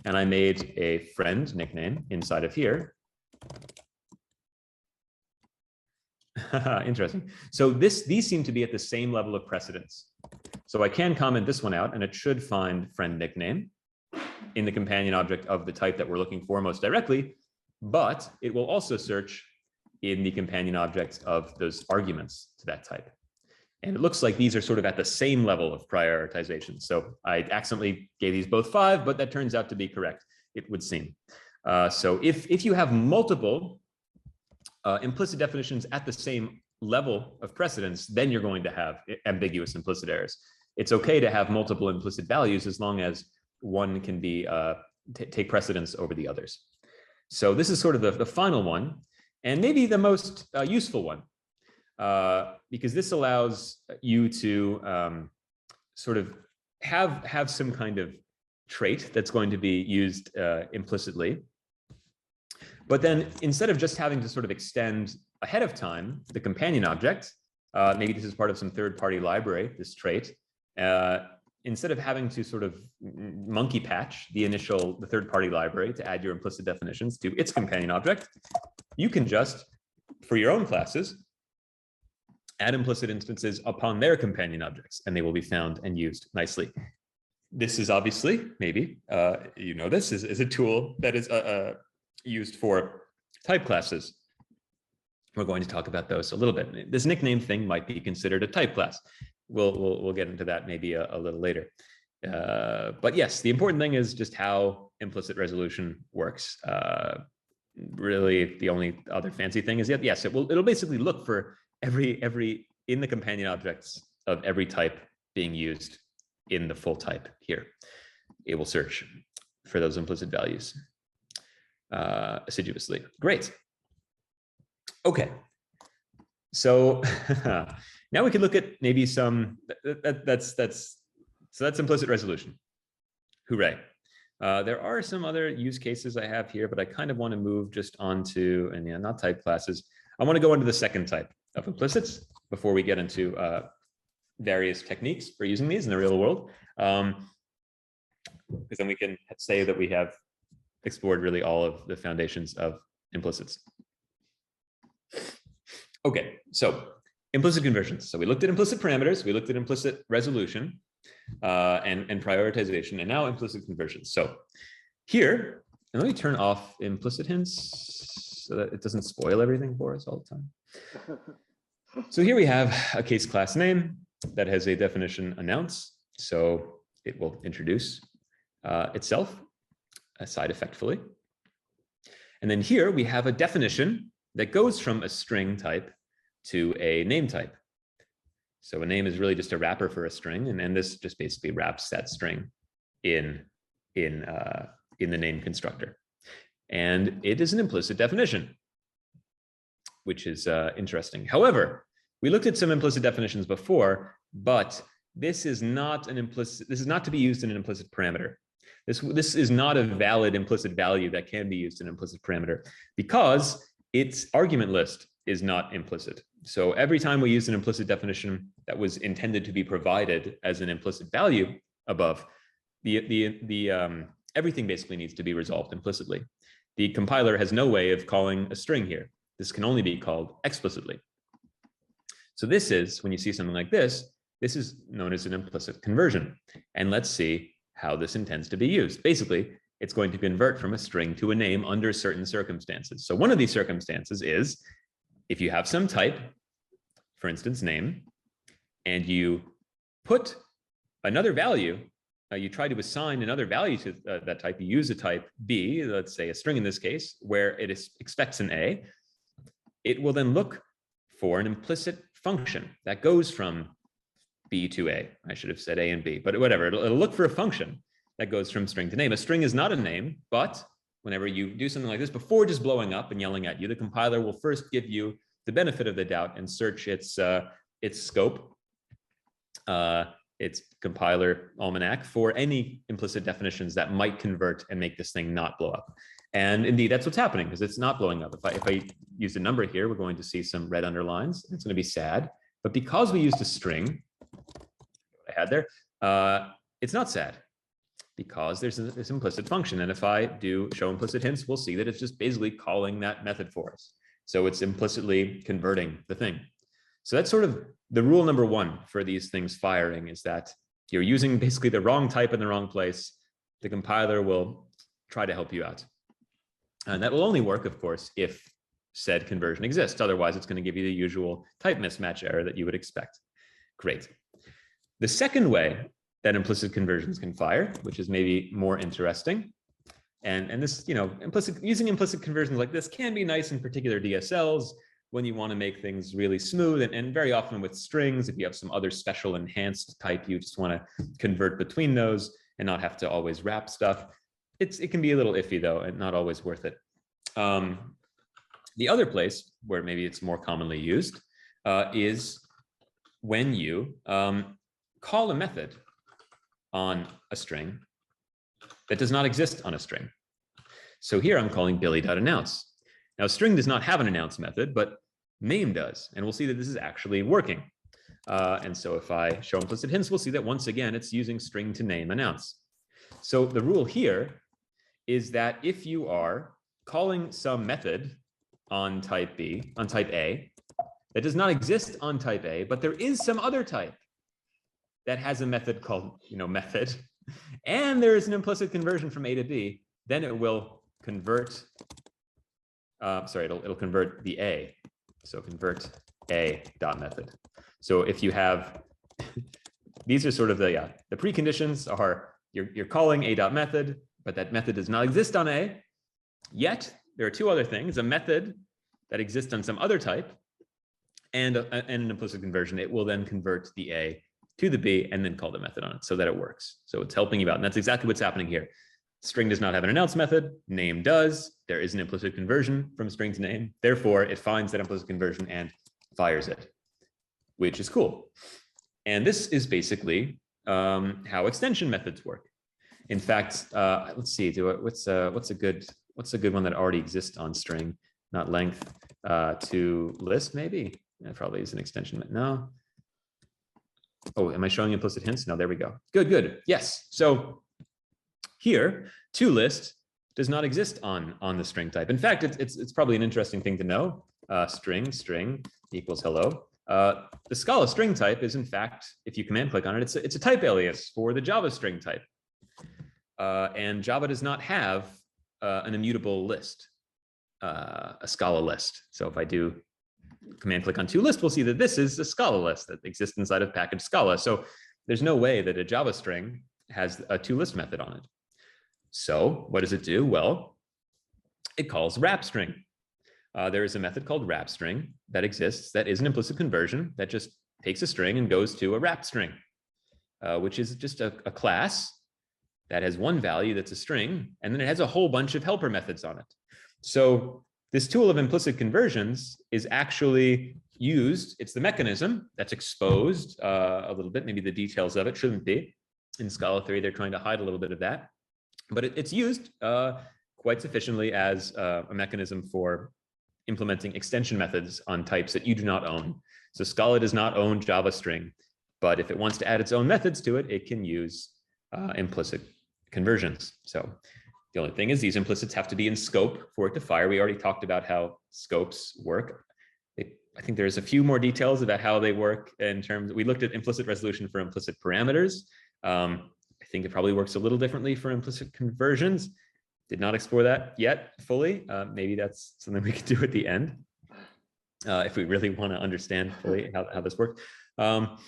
And I made a friend nickname inside of here. Interesting. So these seem to be at the same level of precedence. So I can comment this one out, and it should find friend nickname in the companion object of the type that we're looking for most directly, but it will also search in the companion objects of those arguments to that type. And it looks like these are sort of at the same level of prioritization. So I accidentally gave these both 5, but that turns out to be correct, it would seem. So if you have multiple implicit definitions at the same level of precedence, then you're going to have ambiguous implicit errors. It's okay to have multiple implicit values as long as one can be take precedence over the others. So this is sort of the final one, and maybe the most useful one, because this allows you to sort of have some kind of trait that's going to be used implicitly. But then instead of just having to sort of extend ahead of time the companion object, maybe this is part of some third-party library, this trait, instead of having to sort of monkey patch the third-party library to add your implicit definitions to its companion object, you can just, for your own classes, add implicit instances upon their companion objects, and they will be found and used nicely. This is obviously, maybe, this is a tool that is used for type classes. We're going to talk about those a little bit. This nickname thing might be considered a type class. We'll get into that maybe a little later. But yes, the important thing is just how implicit resolution works. Really, the only other fancy thing is that yes, it'll basically look for every in the companion objects of every type being used in the full type here. It will search for those implicit values assiduously. Great. Okay. So now we can look at maybe some that's implicit resolution. Hooray. There are some other use cases I have here, but I kind of want to move just onto, and yeah, not type classes. I want to go into the second type of implicits before we get into various techniques for using these in the real world. Because then we can say that we have explored really all of the foundations of implicits. Okay, so implicit conversions. So we looked at implicit parameters, we looked at implicit resolution and prioritization, and now implicit conversions. So here, and let me turn off implicit hints so that it doesn't spoil everything for us all the time. So here we have a case class name that has a definition announce. So it will introduce itself side effectfully. And then here we have a definition that goes from a string type to a name type. So a name is really just a wrapper for a string, and this just basically wraps that string in the name constructor. And it is an implicit definition, which is interesting. However, we looked at some implicit definitions before, but this is not to be used in an implicit parameter. This is not a valid implicit value that can be used in an implicit parameter because its argument list is not implicit. So every time we use an implicit definition that was intended to be provided as an implicit value above, everything basically needs to be resolved implicitly. The compiler has no way of calling a string here. This can only be called explicitly. So this is, when you see something like this is known as an implicit conversion. And let's see how this intends to be used. Basically, it's going to convert from a string to a name under certain circumstances. So one of these circumstances is if you have some type, for instance, name, and you put another value, you try to assign another value to that type, you use a type B, let's say a string in this case, where it expects an A, it will then look for an implicit function that goes from B to A. I should have said A and B, but whatever, it'll look for a function that goes from string to name. A string is not a name, but whenever you do something like this, before just blowing up and yelling at you, the compiler will first give you the benefit of the doubt and search its scope, its compiler almanac for any implicit definitions that might convert and make this thing not blow up. And indeed, that's what's happening because it's not blowing up. If I use a number here, we're going to see some red underlines. It's going to be sad. But because we used a string, what I had there, it's not sad because there's this implicit function. And if I do show implicit hints, we'll see that it's just basically calling that method for us. So it's implicitly converting the thing. So that's sort of the rule number one for these things firing, is that you're using basically the wrong type in the wrong place. The compiler will try to help you out. And that will only work, of course, if said conversion exists. Otherwise, it's going to give you the usual type mismatch error that you would expect. Great. The second way that implicit conversions can fire, which is maybe more interesting, and this, using implicit conversions like this can be nice in particular DSLs when you want to make things really smooth, and very often with strings, if you have some other special enhanced type, you just want to convert between those and not have to always wrap stuff. It can be a little iffy though, and not always worth it. The other place where maybe it's more commonly used is when you call a method on a string that does not exist on a string. So here I'm calling billy.announce. Now, a string does not have an announce method, but name does. And we'll see that this is actually working. And so if I show implicit hints, we'll see that once again, it's using string to name announce. So the rule here is that if you are calling some method on type A, that does not exist on type A, but there is some other type that has a method called, method, and there is an implicit conversion from A to B, then it will convert, it'll convert the A. So convert A dot method. So if you have, these are sort of the preconditions are you're calling A dot method, but that method does not exist on A. Yet there are two other things: a method that exists on some other type, and an implicit conversion. It will then convert the A to the B and then call the method on it so that it works. So it's helping you out, and that's exactly what's happening here. String does not have an announce method. Name does. There is an implicit conversion from string to name. Therefore, it finds that implicit conversion and fires it, which is cool. And this is basically how extension methods work. In fact, let's see. What's a good one that already exists on string, not length, to list maybe? That probably is an extension. No. Oh, am I showing implicit hints? No, there we go. Good. Yes. So here, toList does not exist on the string type. In fact, it's probably an interesting thing to know. String equals hello. The Scala string type is, in fact, if you command click on it, it's a type alias for the Java string type. And Java does not have an immutable list, a Scala list. So if I do command click on toList, we'll see that this is a Scala list that exists inside of package Scala. So there's no way that a Java string has a toList method on it. So what does it do? Well, it calls wrap string. There is a method called wrap string that exists that is an implicit conversion that just takes a string and goes to a wrap string, which is just a class that has one value that's a string, and then it has a whole bunch of helper methods on it. So this tool of implicit conversions is actually used. It's the mechanism that's exposed a little bit. Maybe the details of it shouldn't be. In Scala theory, they're trying to hide a little bit of that. But it's used quite sufficiently as a mechanism for implementing extension methods on types that you do not own. So Scala does not own Java string, but if it wants to add its own methods to it, it can use implicit conversions. So the only thing is these implicits have to be in scope for it to fire. We already talked about how scopes work. I think there's a few more details about how they work in terms, we looked at implicit resolution for implicit parameters. I think it probably works a little differently for implicit conversions. Did not explore that yet fully. Maybe that's something we could do at the end if we really want to understand fully how this works. But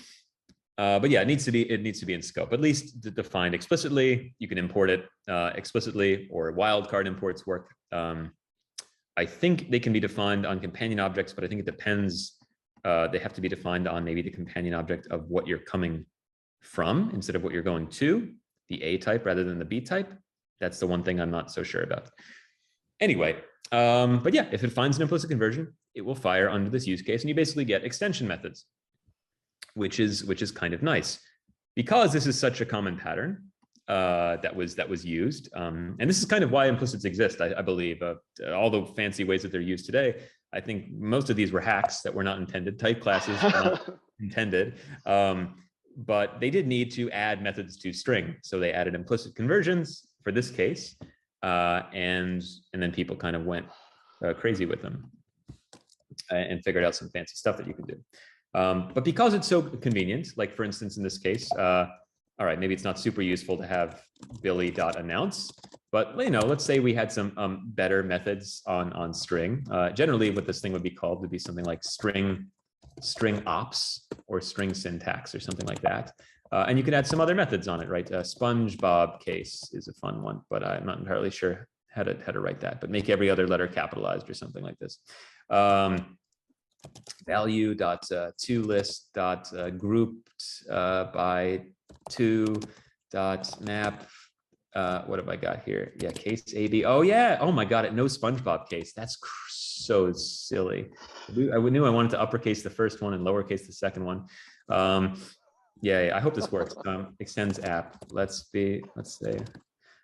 yeah, it needs to be in scope, at least defined explicitly. You can import it explicitly, or wildcard imports work. I think they can be defined on companion objects, but I think it depends. They have to be defined on maybe the companion object of what you're coming from instead of what you're going to, the A type rather than the B type. That's the one thing I'm not so sure about. Anyway, but yeah, if it finds an implicit conversion, it will fire under this use case, and you basically get extension methods, which is kind of nice, because this is such a common pattern that was used, and this is kind of why implicits exist. I believe all the fancy ways that they're used today, I think most of these were hacks that were not intended. Type classes were not intended. But they did need to add methods to string. So they added implicit conversions for this case. And then people kind of went crazy with them and figured out some fancy stuff that you could do. But because it's so convenient, like for instance, in this case, all right, maybe it's not super useful to have billy.announce, but let's say we had some better methods on string. Generally what this thing would be called would be something like string ops or string syntax or something like that. And you can add some other methods on it, right? SpongeBob case is a fun one, but I'm not entirely sure how to write that, but make every other letter capitalized or something like this. Value.toList.grouped by to.map. What have I got here? Yeah, case AB. Oh yeah. Oh my God, it knows SpongeBob case. That's so silly. I knew I wanted to uppercase the first one and lowercase the second one. Yeah, I hope this works. Extends app. Let's say.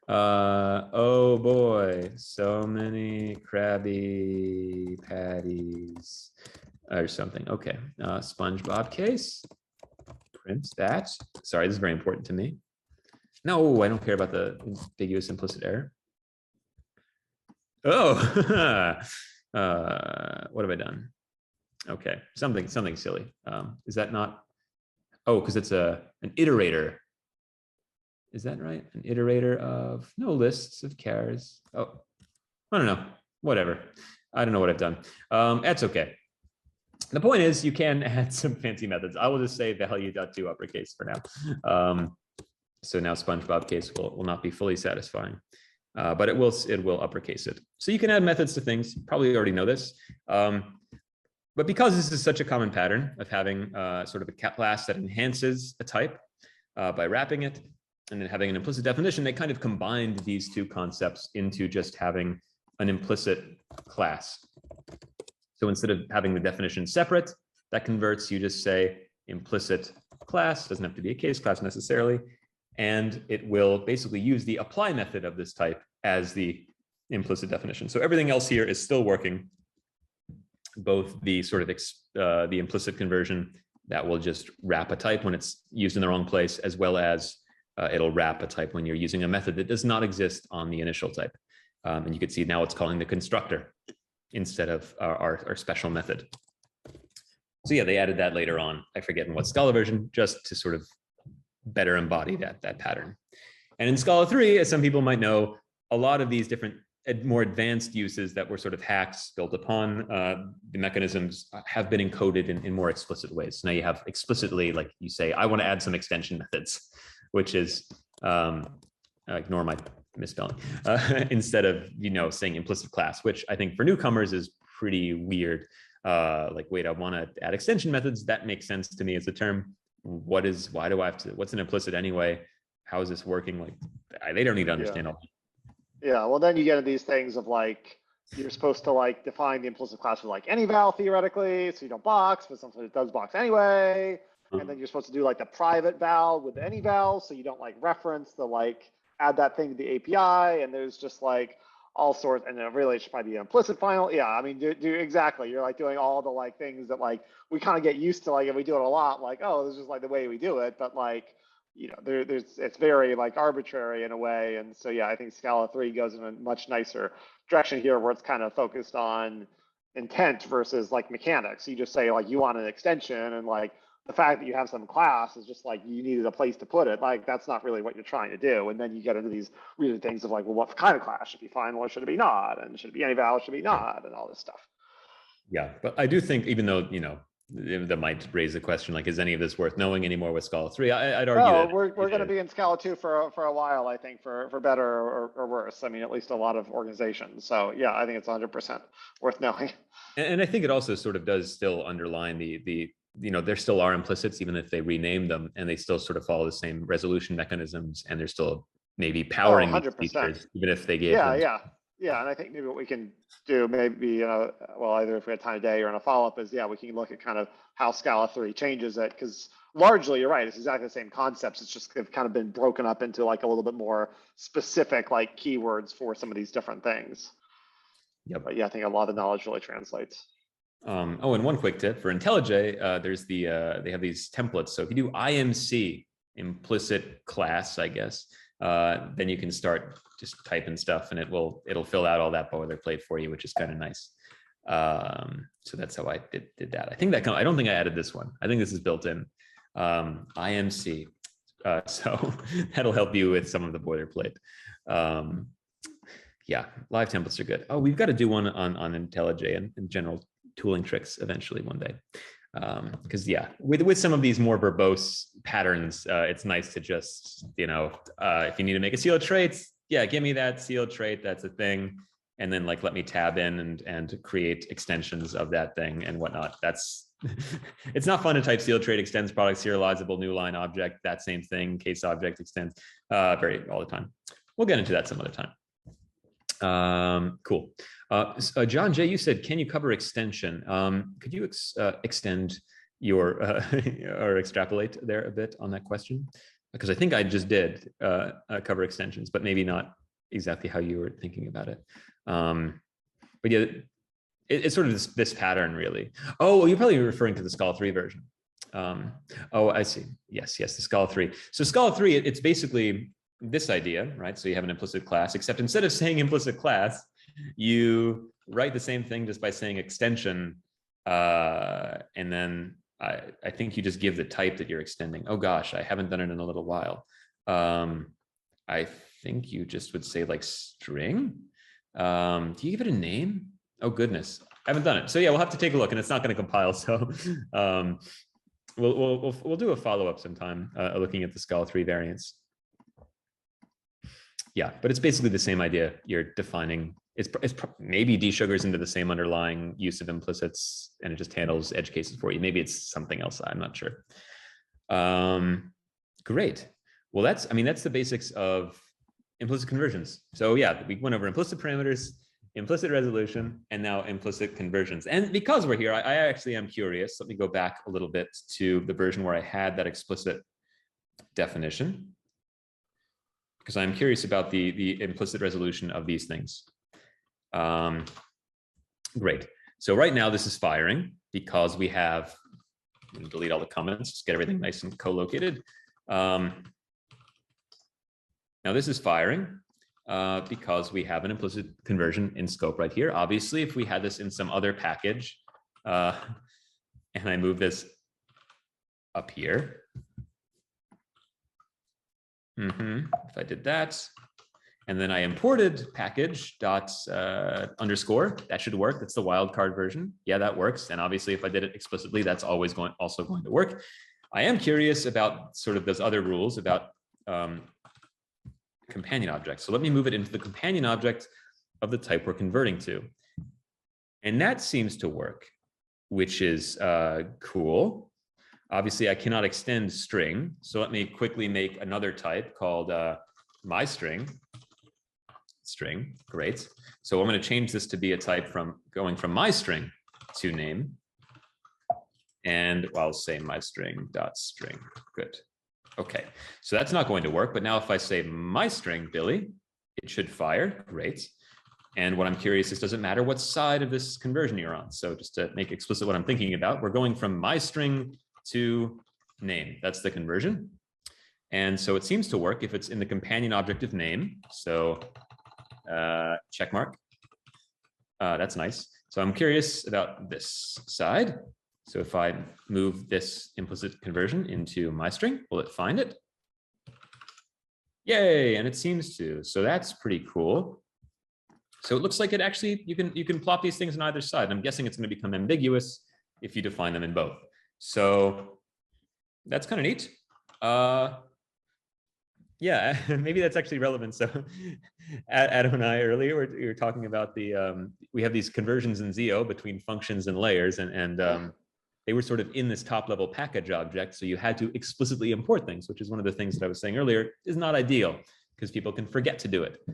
Oh boy, so many Krabby Patties or something. Okay, SpongeBob case. Print that. Sorry, this is very important to me. No, I don't care about the ambiguous implicit error. Oh, what have I done? Okay, something silly. Is that not? Oh, because it's an iterator. Is that right? An iterator of no lists of chars. Oh, I don't know. Whatever. I don't know what I've done. That's okay. The point is, you can add some fancy methods. I will just say value.to uppercase for now. So now SpongeBob case will not be fully satisfying, but it will uppercase it. So you can add methods to things. You probably already know this. But because this is such a common pattern of having sort of a class that enhances a type by wrapping it, and then having an implicit definition, they kind of combined these two concepts into just having an implicit class. So instead of having the definition separate, that converts, you just say implicit class, doesn't have to be a case class necessarily, and it will basically use the apply method of this type as the implicit definition. So everything else here is still working, both the sort of the implicit conversion that will just wrap a type when it's used in the wrong place, as well as it'll wrap a type when you're using a method that does not exist on the initial type. And you can see now it's calling the constructor instead of our special method. So yeah, they added that later on. I forget in what Scala version, just to sort of better embody that pattern. And in Scala 3, as some people might know, a lot of these different more advanced uses that were sort of hacks built upon the mechanisms have been encoded in more explicit ways. So now you have explicitly, like you say, I want to add some extension methods, which is, ignore my misspelling, instead of, saying implicit class, which I think for newcomers is pretty weird. Like, wait, I want to add extension methods. That makes sense to me as a term. Why do I have to, what's an implicit anyway? How is this working? Like, they don't need to understand all that. Yeah, well, then you get into these things of like, you're supposed to like define the implicit class with like any val theoretically, so you don't box, but sometimes it does box anyway. And then you're supposed to do like the private val with any val, so you don't like reference the like add that thing to the API. And there's just like all sorts, and then really it should probably be an implicit final. Yeah, I mean, do exactly. You're like doing all the like things that like we kind of get used to, like if we do it a lot, like, oh, this is just like the way we do it, but like, it's very like arbitrary in a way. And so, yeah, I think Scala 3 goes in a much nicer direction here, where it's kind of focused on intent versus like mechanics. You just say like you want an extension, and like the fact that you have some class is just like you needed a place to put it. Like that's not really what you're trying to do. And then you get into these weird things of like, well, what kind of class should be final or should it be not? And should it be any val, should it be not, and all this stuff. Yeah, but I do think, even though, that might raise the question, like, is any of this worth knowing anymore with Scala 3? I'd argue that we're going to be in Scala 2 for a while, I think, for better or worse. I mean, at least a lot of organizations. So yeah, I think it's 100% worth knowing. And I think it also sort of does still underline the there still are implicits, even if they rename them, and they still sort of follow the same resolution mechanisms, and they're still maybe powering these features, even if they gave them. Yeah, and I think maybe what we can do, maybe, well, either if we had time today or in a follow-up, is, yeah, we can look at kind of how Scala 3 changes it, because largely, you're right, it's exactly the same concepts. It's just they've kind of been broken up into like a little bit more specific like keywords for some of these different things. Yep. But yeah, I think a lot of the knowledge really translates. And one quick tip for IntelliJ, there's they have these templates. So if you do IMC, implicit class, I guess, then you can start just typing stuff, and it'll fill out all that boilerplate for you, which is kind of nice. So that's how I did that. I don't think I added this one. I think this is built in. IMC. So that'll help you with some of the boilerplate. Yeah, live templates are good. Oh, we've got to do one on IntelliJ and general tooling tricks eventually one day. Because yeah, with some of these more verbose patterns, it's nice to just, if you need to make a sealed trait, yeah, give me that sealed trait, that's a thing. And then like, let me tab in and create extensions of that thing and whatnot. That's, it's not fun to type sealed trait extends product serializable new line object, that same thing, case object extends, all the time. We'll get into that some other time. Cool. John J, you said, can you cover extension? Could you extend your or extrapolate there a bit on that question? Because I think I just did cover extensions, but maybe not exactly how you were thinking about it. But yeah, it's sort of this pattern, really. Oh, well, you're probably referring to the Scala 3 version. Oh, I see. Yes, the Scala 3. So Scala 3, it's basically this idea, right? So you have an implicit class, except instead of saying implicit class, you write the same thing just by saying extension. And then I think you just give the type that you're extending. Oh gosh, I haven't done it in a little while. I think you just would say like string. Do you give it a name? Oh goodness, I haven't done it. So yeah, we'll have to take a look, and it's not going to compile. So we'll do a follow-up sometime looking at the Scala 3 variants. Yeah, but it's basically the same idea. You're defining, it's maybe desugars into the same underlying use of implicits, and it just handles edge cases for you. Maybe it's something else, I'm not sure. Great. Well, that's the basics of implicit conversions. So yeah, we went over implicit parameters, implicit resolution, and now implicit conversions. And because we're here, I actually am curious. Let me go back a little bit to the version where I had that explicit definition, because I'm curious about the implicit resolution of these things. Great. So right now this is firing because we have, I'm gonna delete all the comments, just get everything nice and co-located. Now this is firing. because we have an implicit conversion in scope right here. Obviously, if we had this in some other package, and I move this up here, if I did that, and then I imported package dot underscore, that should work. That's the wildcard version. Yeah, that works. And obviously, if I did it explicitly, that's always also going to work. I am curious about sort of those other rules about companion objects. So let me move it into the companion object of the type we're converting to. And that seems to work, which is cool. Obviously, I cannot extend string. So let me quickly make another type called myString. String, great. So I'm going to change this to be a type from going from myString to name. And I'll say myString.string. Good. Okay, so that's not going to work. But now if I say myString, Billy, it should fire. Great. And what I'm curious is, does it matter what side of this conversion you're on? So just to make explicit what I'm thinking about, we're going from myString to name. That's the conversion. And so it seems to work if it's in the companion object of name. So check mark. That's nice. So I'm curious about this side. So if I move this implicit conversion into myString, will it find it? Yay, and it seems to. So that's pretty cool. So it looks like it actually, you can plop these things on either side. I'm guessing it's going to become ambiguous if you define them in both. So that's kind of neat. Yeah, maybe that's actually relevant. So Adam and I earlier, we were talking about the, we have these conversions in ZO between functions and layers, and they were sort of in this top level package object. So you had to explicitly import things, which is one of the things that I was saying earlier is not ideal because people can forget to do it.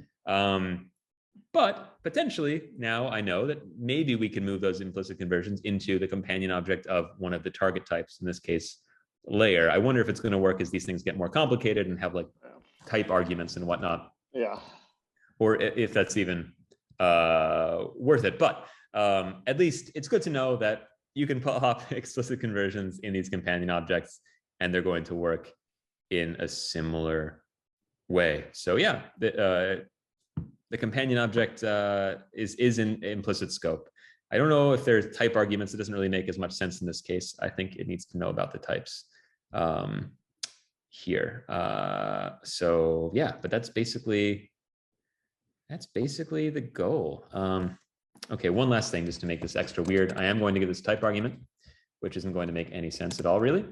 But potentially now I know that maybe we can move those implicit conversions into the companion object of one of the target types, in this case, layer. I wonder if it's going to work as these things get more complicated and have like type arguments and whatnot. Yeah. Or if that's even worth it. But at least it's good to know that you can pop explicit conversions in these companion objects and they're going to work in a similar way. So yeah, the companion object is in implicit scope. I don't know if there's type arguments. It doesn't really make as much sense in this case. I think it needs to know about the types here. So yeah, but that's basically the goal. Okay, one last thing just to make this extra weird. I am going to give this type argument, which isn't going to make any sense at all, really.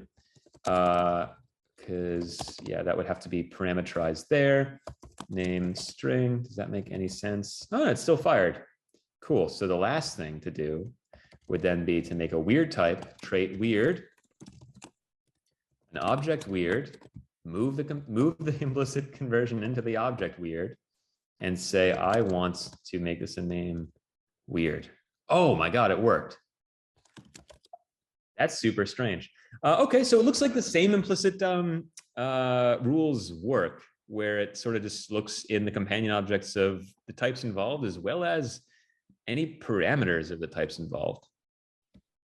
Because yeah, that would have to be parameterized there. Name string, does that make any sense? Oh, it's still fired. Cool, so the last thing to do would then be to make a weird type, trait weird, an object weird, move the implicit conversion into the object weird, and say, I want to make this a name weird. Oh my God, it worked. That's super strange. Okay, so it looks like the same implicit rules work, where it sort of just looks in the companion objects of the types involved, as well as any parameters of the types involved.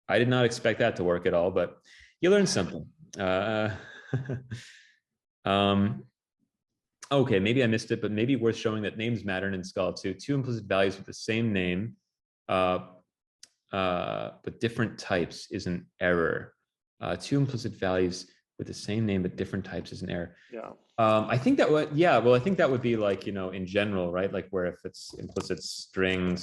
I did not expect that to work at all, but you learned something. Okay, maybe I missed it, but maybe worth showing that names matter in Scala too. Two implicit values with the same name, but different types is an error. Two implicit values with the same name but different types is an error. Yeah. I think that would, yeah, well, I think that would be like, in general, right? Like where if it's implicit string,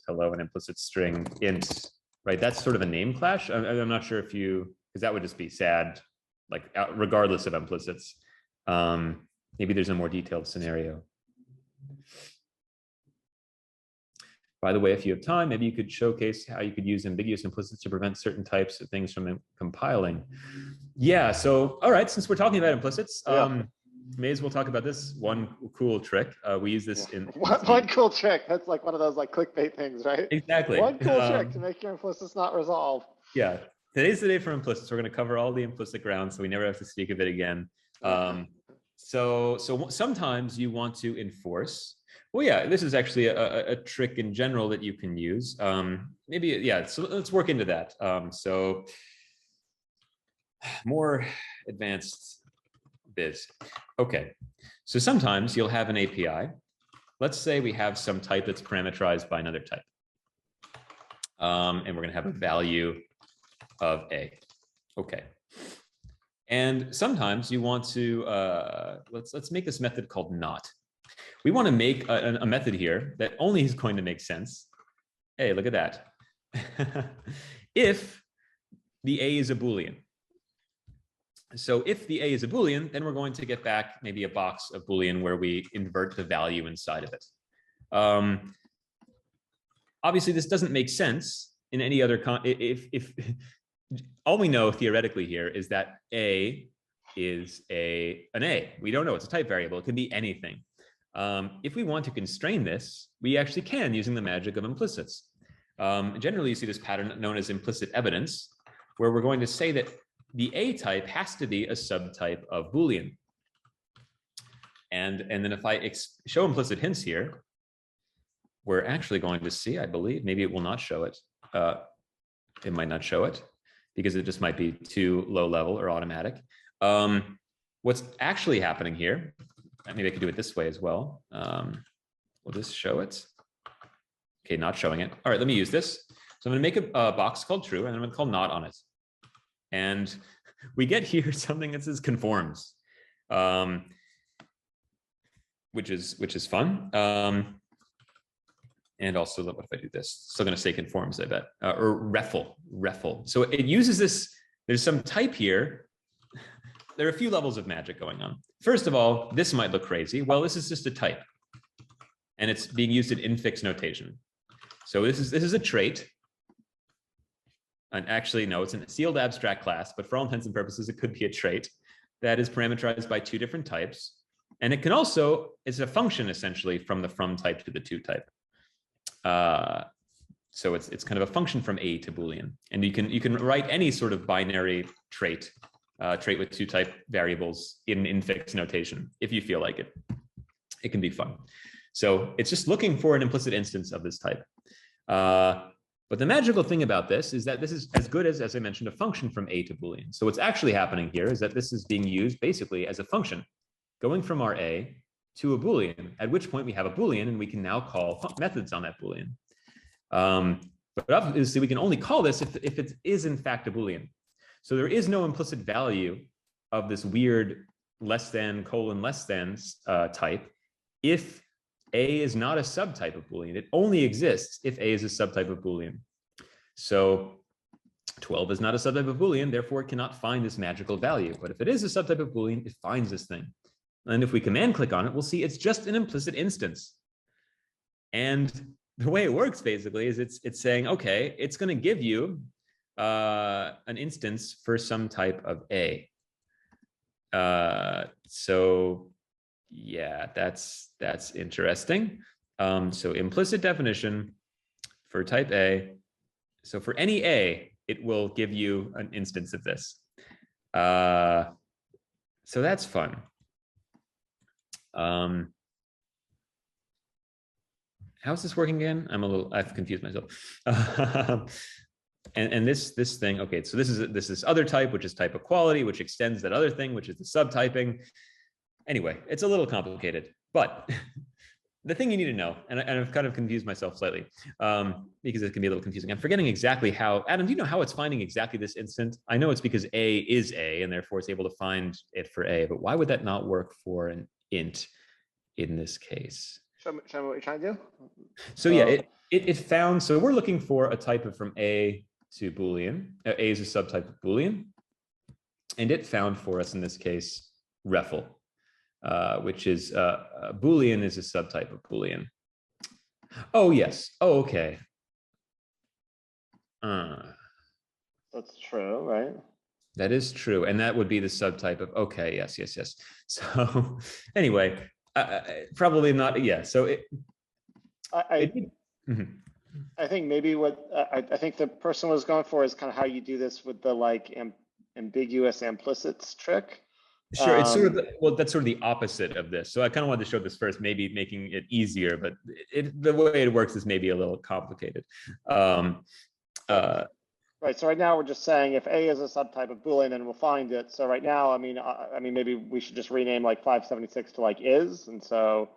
hello, and implicit string int, right? That's sort of a name clash. I'm not sure if because that would just be sad, like regardless of implicits. Maybe there's a more detailed scenario. By the way, if you have time, maybe you could showcase how you could use ambiguous implicits to prevent certain types of things from compiling. Yeah, so, all right, since we're talking about implicits, may as well talk about this one cool trick. We use this in... One cool trick. That's like one of those like clickbait things, right? Exactly. One cool trick to make your implicits not resolve. Yeah, today's the day for implicits. We're going to cover all the implicit grounds, so we never have to speak of it again. So sometimes you want to enforce. Well, yeah, this is actually a trick in general that you can use. Maybe, yeah, so let's work into that. So more advanced biz. Okay, so sometimes you'll have an API. Let's say we have some type that's parameterized by another type. And we're going to have a value of A. Okay. And sometimes you want to, let's make this method called not. We want to make a method here that only is going to make sense. Hey, look at that. If the A is a Boolean. So if the A is a Boolean, then we're going to get back maybe a box of Boolean where we invert the value inside of it. Obviously, this doesn't make sense in any other if all we know theoretically here is that A is an A. We don't know, it's a type variable. It can be anything. If we want to constrain this, we actually can using the magic of implicits. Generally, you see this pattern known as implicit evidence, where we're going to say that the A type has to be a subtype of Boolean. And then if I show implicit hints here, we're actually going to see, I believe, maybe it will not show it. It might not show it because it just might be too low level or automatic. What's actually happening here, maybe I could do it this way as well. Will this show it? Okay, not showing it. All right, let me use this. So I'm going to make a box called true, and I'm going to call not on it. And we get here something that says conforms, which is fun. And also, what if I do this? Still going to say conforms, I bet, or refl. So it uses this. There's some type here. There are a few levels of magic going on. First of all, this might look crazy. Well, this is just a type, and it's being used in infix notation. So this is a trait. And actually, no, it's a sealed abstract class, but for all intents and purposes, it could be a trait that is parameterized by two different types. And it can also, it's a function essentially from the from type to the to type. So it's kind of a function from A to Boolean. And you can write any sort of binary trait, trait with two type variables in infix notation, if you feel like it. It can be fun. So it's just looking for an implicit instance of this type. But the magical thing about this is that this is as good as I mentioned, a function from A to Boolean. So what's actually happening here is that this is being used basically as a function going from our A to a Boolean, at which point we have a Boolean and we can now call methods on that Boolean. But obviously we can only call this if it is in fact a Boolean. So there is no implicit value of this weird less than colon less than type if A is not a subtype of Boolean. It only exists if A is a subtype of Boolean. So 12 is not a subtype of Boolean, therefore it cannot find this magical value. But if it is a subtype of Boolean, it finds this thing. And if we command click on it, we'll see it's just an implicit instance. And the way it works basically is it's saying, okay, it's going to give you an instance for some type of A. So yeah, that's interesting. So implicit definition for type A. So for any A, it will give you an instance of this. So that's fun. How's this working again? I've confused myself. And this thing, okay, so this is other type, which is type equality, which extends that other thing, which is the subtyping. Anyway, it's a little complicated, but the thing you need to know, and I've kind of confused myself slightly because it can be a little confusing. I'm forgetting exactly how, Adam, do you know how it's finding exactly this instant? I know it's because A is A and therefore it's able to find it for A, but why would that not work for an int in this case? Show me what you're trying to do. So yeah, it found, so we're looking for a type of from A to Boolean. A is a subtype of Boolean. And it found for us in this case, refl. Which is Boolean is a subtype of Boolean. Oh, yes. Oh, okay. That's true, right? That is true. And that would be the subtype of, okay, yes. So anyway, probably not, yeah. So I think maybe what I think the person was going for is kind of how you do this with the like ambiguous implicits trick. Sure, it's sort of well, that's sort of the opposite of this. So I kind of wanted to show this first, maybe making it easier, but the way it works is maybe a little complicated. Right. So right now we're just saying if A is a subtype of Boolean, then we'll find it. So right now, I mean, maybe we should just rename like 576 to like is, and so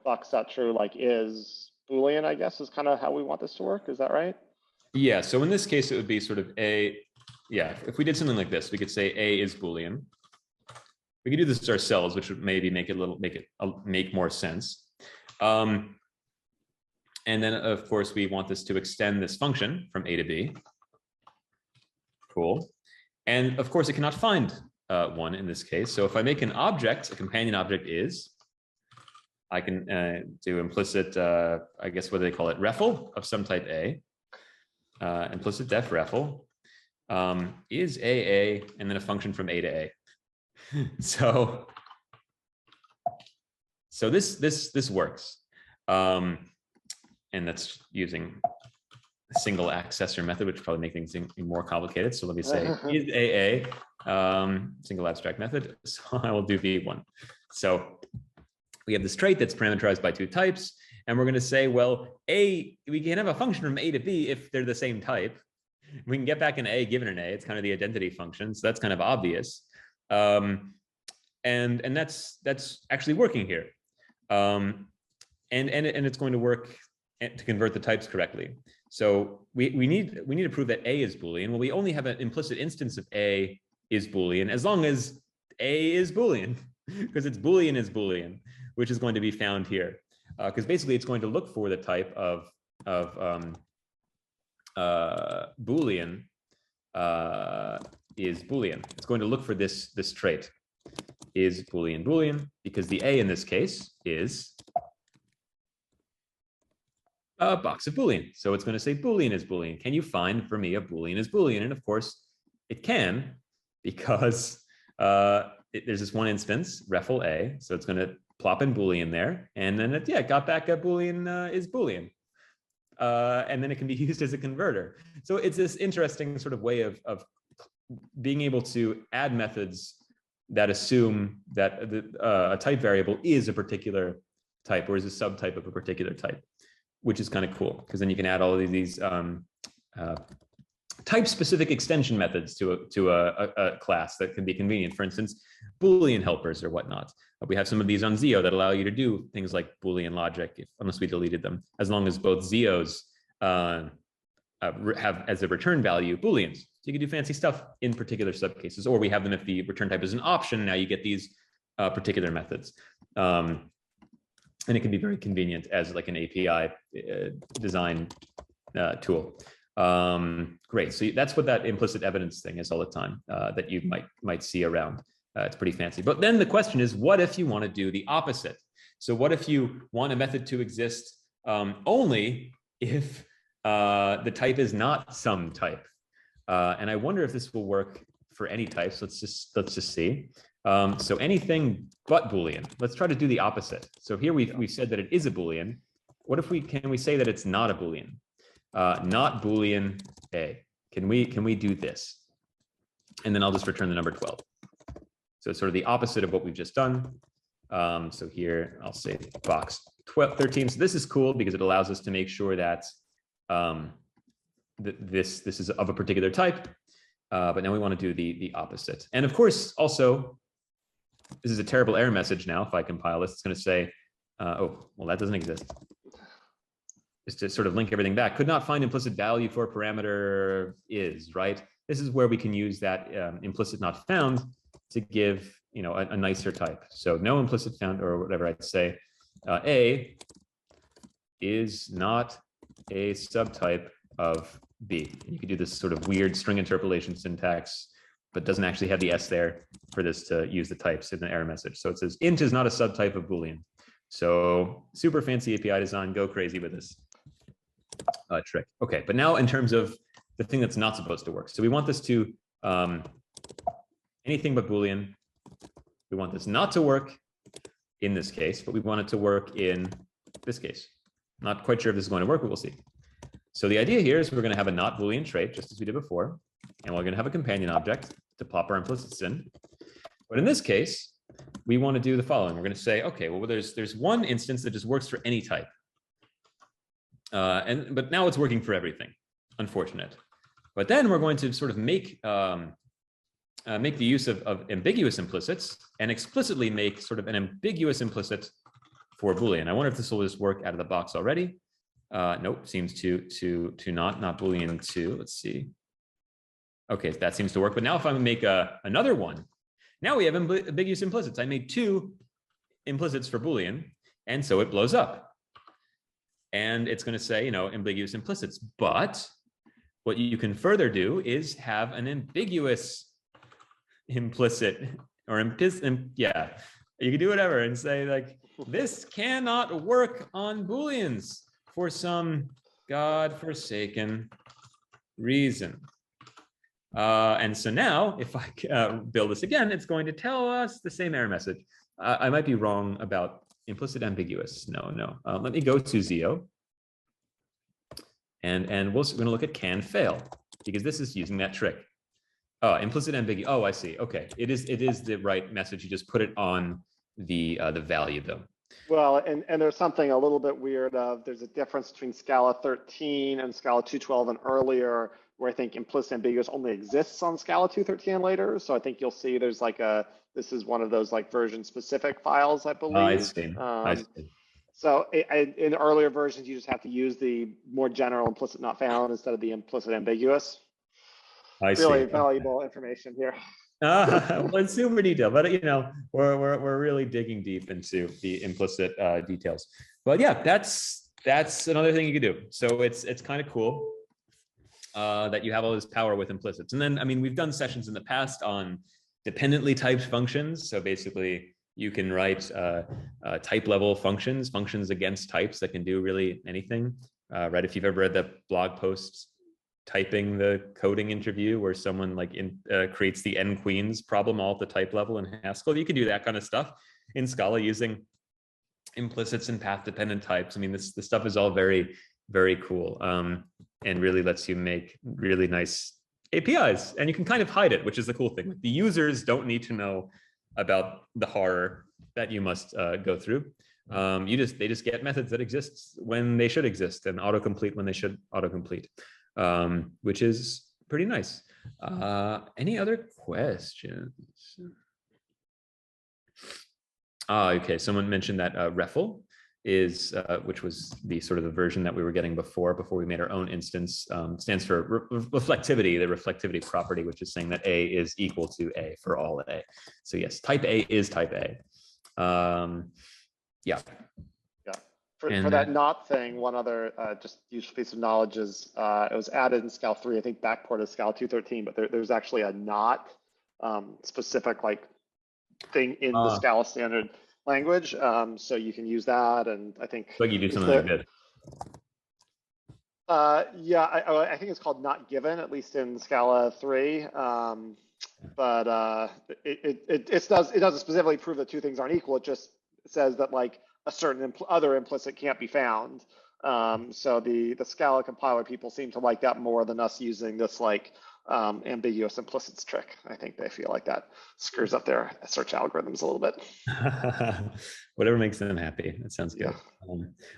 box.true like is Boolean, I guess, is kind of how we want this to work. Is that right? Yeah. So in this case, it would be sort of A. Yeah. If we did something like this, we could say A is Boolean. We could do this ourselves, which would maybe make more sense. And then of course we want this to extend this function from A to B. Cool. And of course it cannot find one in this case. So if I make an object, a companion object is, I can do implicit, I guess what do they call it? Refl of some type A. Implicit def refl is AA and then a function from A to A. So this works. And that's using a single accessor method, which probably make things more complicated. So let me say is AA single abstract method. So I will do V1. So we have this trait that's parameterized by two types. And we're going to say, well, we can have a function from A to B if they're the same type. We can get back an A given an A. It's kind of the identity function. So that's kind of obvious. And that's actually working here. And it's going to work to convert the types correctly. So we need to prove that A is Boolean. Well, we only have an implicit instance of A is Boolean as long as A is Boolean, because it's Boolean is Boolean, which is going to be found here. Because basically it's going to look for the type of Boolean is Boolean. It's going to look for this trait is Boolean, because the A in this case is a box of Boolean. So it's going to say Boolean is Boolean. Can you find for me a Boolean is Boolean? And of course it can, because there's this one instance, refl A. So it's going to plop in Boolean there. And then it got back a Boolean is Boolean. And then it can be used as a converter. So it's this interesting sort of way of being able to add methods that assume that a type variable is a particular type or is a subtype of a particular type, which is kind of cool, because then you can add all of these type-specific extension methods to a class that can be convenient. For instance, Boolean helpers or whatnot. We have some of these on Zio that allow you to do things like Boolean logic, unless we deleted them, as long as both Zios have as a return value Booleans. So you can do fancy stuff in particular subcases, or we have them if the return type is an option. Now you get these particular methods. And it can be very convenient as like an API design tool. Great. So that's what that implicit evidence thing is all the time that you might see around. It's pretty fancy. But then the question is, what if you want to do the opposite? So what if you want a method to exist only if the type is not some type? And I wonder if this will work for any types. Let's just see. So anything but Boolean. Let's try to do the opposite. So here we've said that it is a Boolean. What if can we say that it's not a Boolean? Not Boolean A. Can we do this? And then I'll just return the number 12. So it's sort of the opposite of what we've just done. So here I'll say box 13. So this is cool because it allows us to make sure that this is of a particular type. But now we want to do the opposite. And of course, also, this is a terrible error message now. If I compile this, it's going to say, oh, well, that doesn't exist. Just to sort of link everything back. Could not find implicit value for a parameter is, right? This is where we can use that implicit not found to give, a nicer type. So no implicit found, or whatever I'd say, A is not a subtype of B. You could do this sort of weird string interpolation syntax, but doesn't actually have the S there for this to use the types in the error message. So it says int is not a subtype of Boolean. So super fancy API design, go crazy with this trick. Okay, but now in terms of the thing that's not supposed to work. So we want this to anything but Boolean. We want this not to work in this case, but we want it to work in this case. Not quite sure if this is going to work, but we'll see. So the idea here is we're going to have a not Boolean trait, just as we did before, and we're going to have a companion object to plop our implicits in. But in this case, we want to do the following. We're going to say, okay, well, there's one instance that just works for any type. But now it's working for everything. Unfortunate. But then we're going to sort of make the use of ambiguous implicits and explicitly make sort of an ambiguous implicit for Boolean. I wonder if this will just work out of the box already. Nope, seems to not Boolean 2. Let's see. Okay, that seems to work. But now if I make another one, now we have ambiguous implicits. I made 2 implicits for Boolean, and so it blows up. And it's going to say, ambiguous implicits. But what you can further do is have an ambiguous implicit or yeah, you can do whatever and say like, this cannot work on Booleans for some godforsaken reason. And so now if I build this again, it's going to tell us the same error message. I might be wrong about implicit ambiguous. No. Let me go to Zio. And we're going to look at can fail, because this is using that trick. Oh, implicit ambiguous. Oh, I see. Okay, it is the right message. You just put it on the value though. Well, and there's something a little bit weird of, there's a difference between Scala 13 and Scala 212 and earlier, where I think implicit ambiguous only exists on Scala 213 and later. So I think you'll see there's like this is one of those like version specific files, I believe. I see. I see. So in earlier versions, you just have to use the more general implicit not found instead of the implicit ambiguous. Really valuable information here. Well, it's super detailed, but we're really digging deep into the implicit details. But yeah, that's another thing you can do. So it's kind of cool that you have all this power with implicits. And then, I mean, we've done sessions in the past on dependently typed functions. So basically, you can write type level functions against types that can do really anything. Right? If you've ever read the blog posts typing the coding interview where someone like creates the n queens problem all at the type level in Haskell, you can do that kind of stuff in Scala using implicits and path dependent types. I mean, this stuff is all very, very cool, and really lets you make really nice APIs, and you can kind of hide it, which is the cool thing. The users don't need to know about the horror that you must go through. They just get methods that exist when they should exist and autocomplete when they should autocomplete, which is pretty nice. Any other questions? Okay, someone mentioned that REFL is, which was the sort of the version that we were getting before we made our own instance, stands for reflectivity, the reflectivity property, which is saying that A is equal to A for all A. So yes, type A is type A. Yeah. For that not thing, one other just useful piece of knowledge is it was added in Scala 3, I think backport of Scala 213, but there's actually a not specific like thing in the Scala standard language, so you can use that, and I think like you do something like that. Yeah, I think it's called not given, at least in Scala 3. But it doesn't specifically prove that 2 things aren't equal. It just says that like a certain other implicit can't be found. So the Scala compiler people seem to like that more than us using this like ambiguous implicits trick. I think they feel like that screws up their search algorithms a little bit. Whatever makes them happy. That sounds good. Yeah.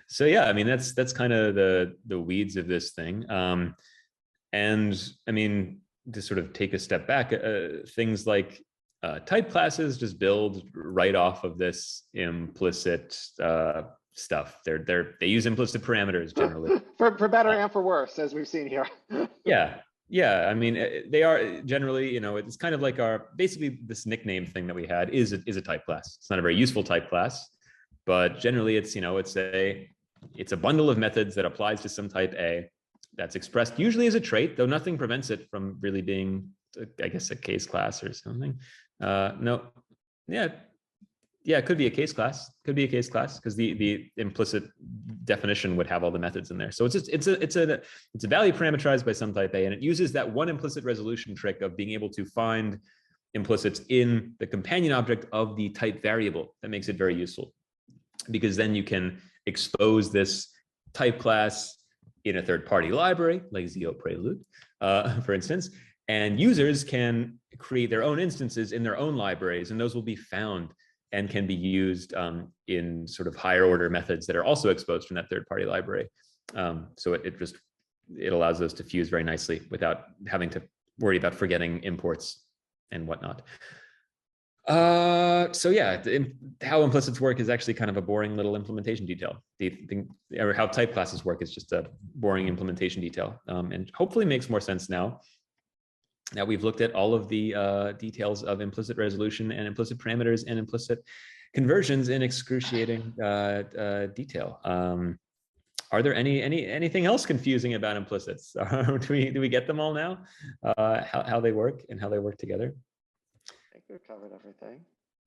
So yeah, I mean, that's kind of the weeds of this thing. And I mean, to sort of take a step back, things like type classes just build right off of this implicit stuff. They use implicit parameters generally for better and for worse, as we've seen here. Yeah. I mean, they are generally, it's kind of like basically this nickname thing that we had is a type class. It's not a very useful type class, but generally it's a bundle of methods that applies to some type A that's expressed usually as a trait, though nothing prevents it from really being, I guess, a case class or something. Yeah, it could be a case class. Could be a case class because the implicit definition would have all the methods in there. So it's a value parameterized by some type A, and it uses that one implicit resolution trick of being able to find implicits in the companion object of the type variable. That makes it very useful because then you can expose this type class in a third-party library like Zio Prelude, for instance, and users can create their own instances in their own libraries, and those will be found and can be used in sort of higher order methods that are also exposed from that third-party library. So it just it allows those to fuse very nicely without having to worry about forgetting imports and whatnot. So yeah, how implicits work is actually kind of a boring little implementation detail. Or how type classes work is just a boring implementation detail, and hopefully makes more sense now. Now we've looked at all of the details of implicit resolution and implicit parameters and implicit conversions in excruciating detail. Are there anything else confusing about implicits? Do we get them all now? How they work and how they work together? I think we've covered everything.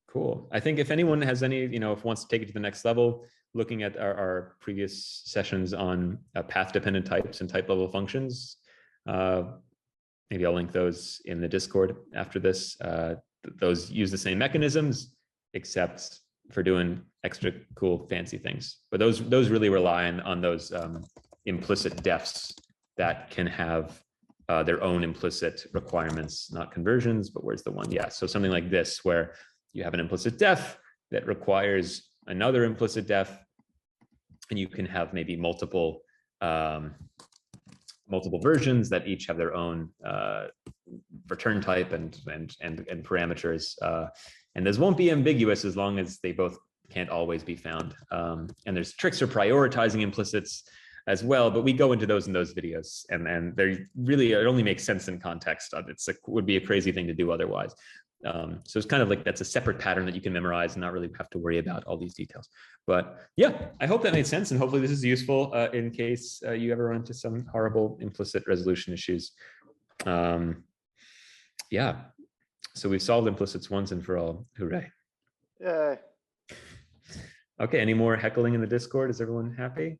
Cool. I think if anyone has any, if wants to take it to the next level, looking at our previous sessions on path-dependent types and type-level functions, maybe I'll link those in the Discord after this. Those use the same mechanisms, except for doing extra cool, fancy things. But those really rely on those implicit defs that can have their own implicit requirements, not conversions, but where's the one? Yeah, so something like this, where you have an implicit def that requires another implicit def, and you can have maybe multiple versions that each have their own return type and parameters. And those won't be ambiguous as long as they both can't always be found. And there's tricks for prioritizing implicits as well, but we go into those in those videos, and they really, it only makes sense in context. Would be a crazy thing to do otherwise. So it's kind of like that's a separate pattern that you can memorize and not really have to worry about all these details. But yeah, I hope that made sense, and hopefully this is useful in case you ever run into some horrible implicit resolution issues. Yeah, so we've solved implicits once and for all. Hooray! Yay! Okay, any more heckling in the Discord? Is everyone happy?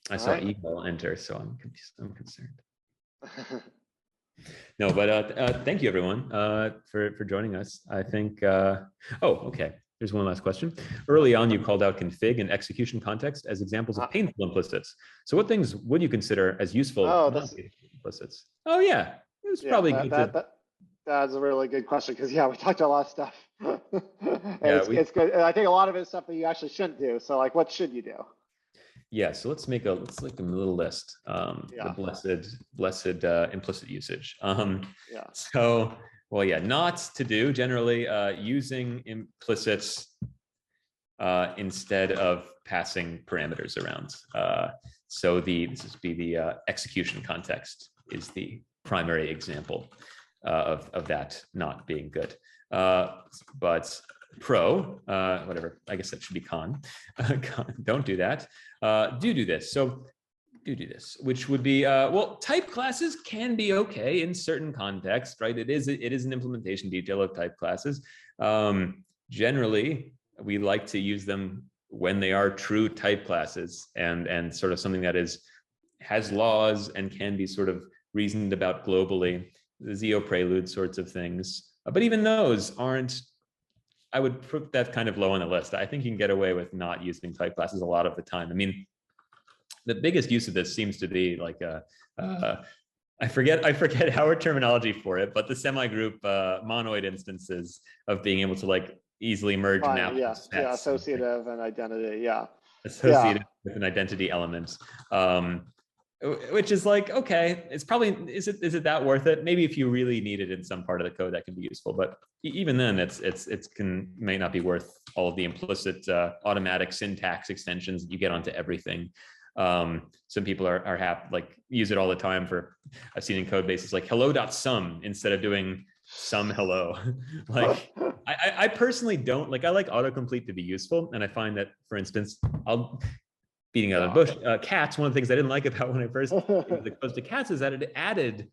I saw email enter, so I'm concerned. No, but thank you everyone for joining us. I think. Oh, okay. Here's one last question. Early on, you called out config and execution context as examples of painful implicits. So, what things would you consider as useful implicits? Oh, yeah, it was probably good. That's a really good question, because we talked a lot of stuff. It's good. And I think a lot of it is stuff that you actually shouldn't do. So, like, what should you do? Yeah, so let's make a little list. The blessed implicit usage. So, well, yeah, not to do generally using implicits instead of passing parameters around. So this would be the execution context is the primary example of that not being good. But pro, whatever, I guess that should be con. Don't do that. Do this. So do this, which would be, well, type classes can be okay in certain contexts, right? It is an implementation detail of type classes. Generally, we like to use them when they are true type classes and sort of something that has laws and can be sort of reasoned about globally, the Zio prelude sorts of things. But even those aren't, I would put that kind of low on the list. I think you can get away with not using type classes a lot of the time. I mean, the biggest use of this seems to be like I forget our terminology for it, but the semi-group monoid instances of being able to like easily merge maps. Yeah, associative and identity. Associated with an identity element. Which is like, okay, it's probably, is it that worth it? Maybe if you really need it in some part of the code, that can be useful. But even then, may not be worth all of the implicit automatic syntax extensions that you get onto everything. Some people are happy, like use it all the time for, I've seen in code bases like hello.sum instead of doing sum hello. Like I personally don't like, I like autocomplete to be useful. And I find that, for instance, beating out of the bush, cats, one of the things I didn't like about when I first exposed to cats is that it added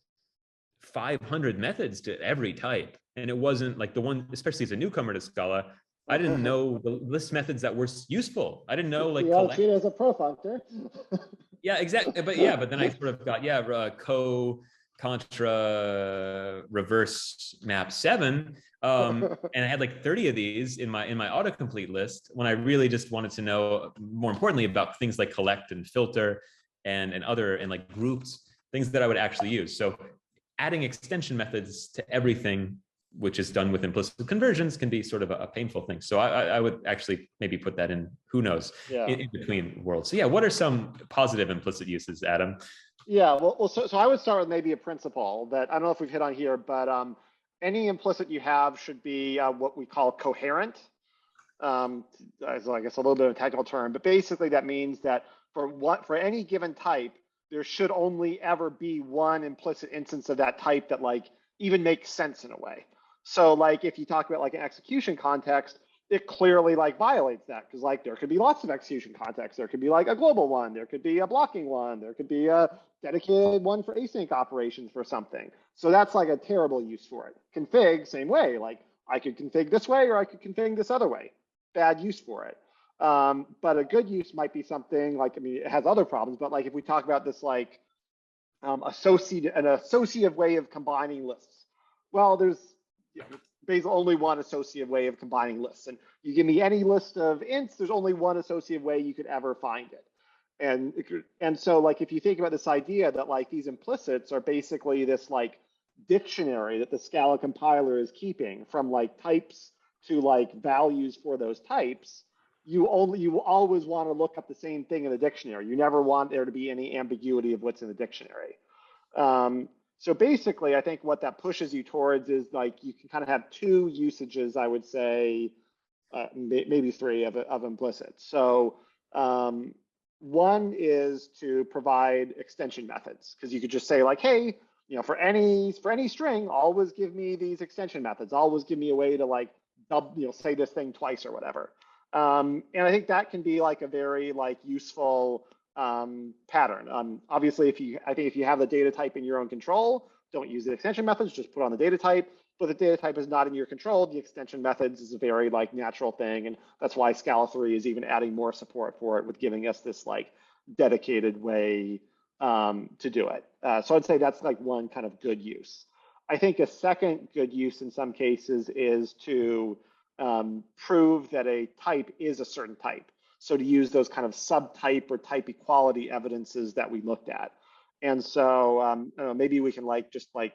500 methods to every type. And it wasn't like the one, especially as a newcomer to Scala, I didn't know the list methods that were useful. I didn't know like treat it as a profunctor. Yeah, exactly. But then I sort of got, contra, reverse map 7. And I had like 30 of these in my autocomplete list when I really just wanted to know more importantly about things like collect and filter and other and like groups, things that I would actually use. So adding extension methods to everything which is done with implicit conversions, can be sort of a painful thing. So I would actually maybe put that in, who knows, in between worlds. So yeah, what are some positive implicit uses, Adam? Yeah, well, so I would start with maybe a principle that I don't know if we've hit on here, but any implicit you have should be what we call coherent. So I guess a little bit of a technical term, but basically that means that for any given type, there should only ever be one implicit instance of that type that like even makes sense in a way. So like if you talk about like an execution context, it clearly like violates that, because like there could be lots of execution contexts. There could be like a global one, there could be a blocking one, there could be a dedicated one for async operations for something. So that's like a terrible use for it. Config, same way, like I could config this way or I could config this other way. Bad use for it. But a good use might be something like, I mean, it has other problems, but like if we talk about this like an associative way of combining lists. Well, there's basically only one associative way of combining lists. And you give me any list of ints, there's only one associative way you could ever find it. And so like if you think about this idea that like these implicits are basically this like dictionary that the Scala compiler is keeping from like types to like values for those types, you always want to look up the same thing in the dictionary. You never want there to be any ambiguity of what's in the dictionary. So basically, I think what that pushes you towards is like you can kind of have two usages, I would say, maybe three of implicits. So one is to provide extension methods, because you could just say like, hey, for any string, always give me these extension methods. Always give me a way to like say this thing twice or whatever. And I think that can be like a very like useful pattern. Obviously, if you have the data type in your own control, don't use the extension methods, just put on the data type. But the data type is not in your control, the extension methods is a very like natural thing. And that's why Scala 3 is even adding more support for it with giving us this like dedicated way to do it. So I'd say that's like one kind of good use. I think a second good use in some cases is to prove that a type is a certain type. So to use those kind of subtype or type equality evidences that we looked at. And so I don't know, maybe we can like just like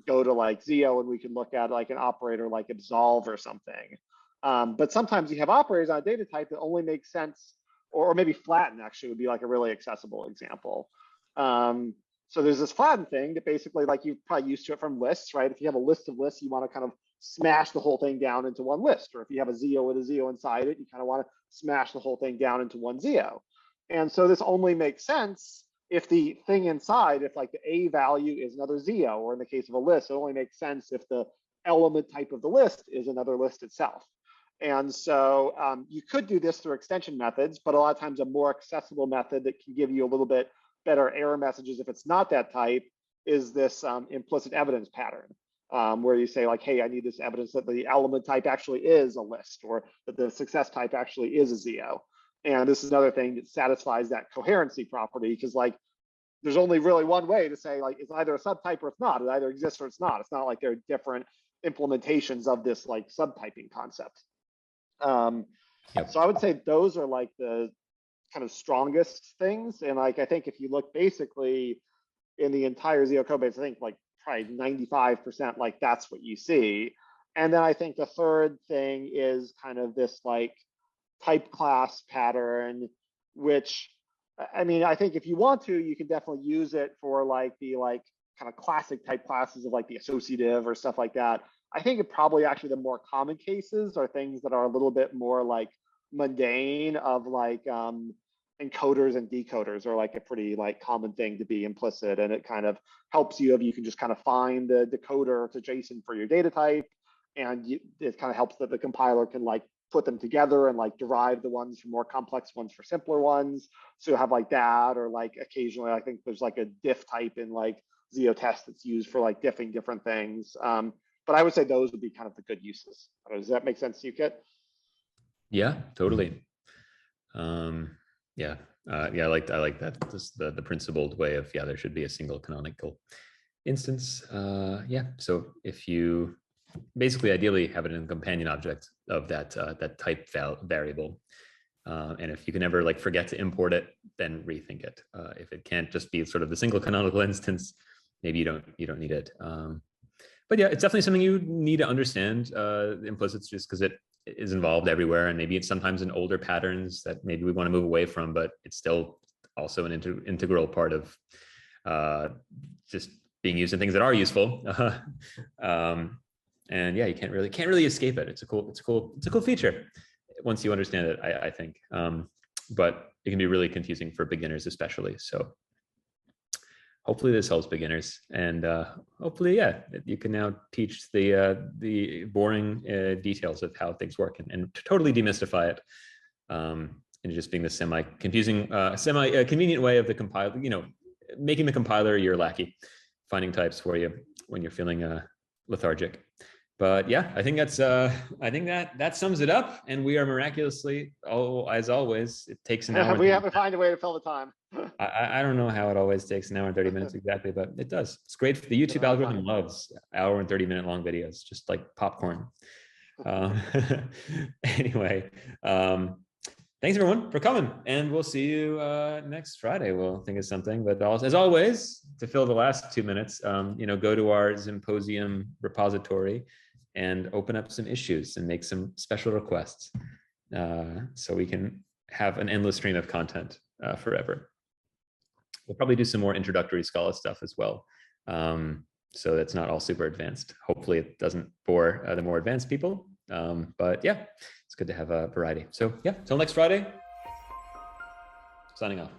go to like Zio and we can look at like an operator like absolve or something. But sometimes you have operators on a data type that only make sense, or maybe flatten actually would be like a really accessible example. So there's this flatten thing that basically like you've probably used to it from lists, right? If you have a list of lists, you want to kind of smash the whole thing down into one list. Or if you have a Zio with a Zio inside it, you kind of want to smash the whole thing down into one Zio. And so this only makes sense if the thing inside, if like the A value is another Zio, or in the case of a list, it only makes sense if the element type of the list is another list itself. And so you could do this through extension methods, but a lot of times a more accessible method that can give you a little bit better error messages if it's not that type is this implicit evidence pattern, where you say like, hey, I need this evidence that the element type actually is a list, or that the success type actually is a Zio. And this is another thing that satisfies that coherency property, because like there's only really one way to say like it's either a subtype or it's not. It either exists or it's not. It's not like there are different implementations of this like subtyping concept. So I would say those are like the kind of strongest things. And like I think if you look basically in the entire Zio code base, I think like probably 95% like that's what you see. And then I think the third thing is kind of this like type class pattern, which I mean, I think if you want to, you can definitely use it for like the like kind of classic type classes of like the associative or stuff like that. I think it probably actually the more common cases are things that are a little bit more like mundane, of like encoders and decoders are like a pretty like common thing to be implicit, and it kind of helps you if you can just kind of find the decoder to JSON for your data type, and it kind of helps that the compiler can like put them together and like derive the ones from more complex ones for simpler ones. So you have like that, or like occasionally I think there's like a diff type in like Zio test that's used for like diffing different things. But I would say those would be kind of the good uses. Does that make sense to you, Kit? Yeah, totally. Yeah, I like that. This, the principled way of, yeah, there should be a single canonical instance. Yeah, so if you basically ideally have it in a companion object of that that type variable, and if you can ever like forget to import it, then rethink it. If it can't just be sort of the single canonical instance, maybe you don't need it. but yeah, it's definitely something you need to understand, implicits, just because it is involved everywhere, and maybe it's sometimes in older patterns that maybe we want to move away from, but it's still also an integral part of just being used in things that are useful. And yeah, you can't really escape it. It's a cool feature once you understand it, I think. But it can be really confusing for beginners, especially. So hopefully this helps beginners, and hopefully, yeah, you can now teach the boring details of how things work, and totally demystify it, into just being the semi-confusing, semi-convenient way of the compiler. Making the compiler your lackey, finding types for you when you're feeling lethargic. But yeah, I think that sums it up, and we are miraculously, as always, it takes an hour. We have to find a way to fill the time. I don't know how it always takes an hour and 30 minutes exactly, but it does. It's great. The YouTube algorithm loves hour and 30-minute long videos, just like popcorn. Anyway, thanks everyone for coming, and we'll see you next Friday. We'll think of something, but as always, to fill the last 2 minutes, go to our Zymposium repository and open up some issues and make some special requests, so we can have an endless stream of content forever. We'll probably do some more introductory Scala stuff as well, so that's not all super advanced. Hopefully it doesn't bore the more advanced people, but yeah, it's good to have a variety. So yeah, till next Friday, signing off.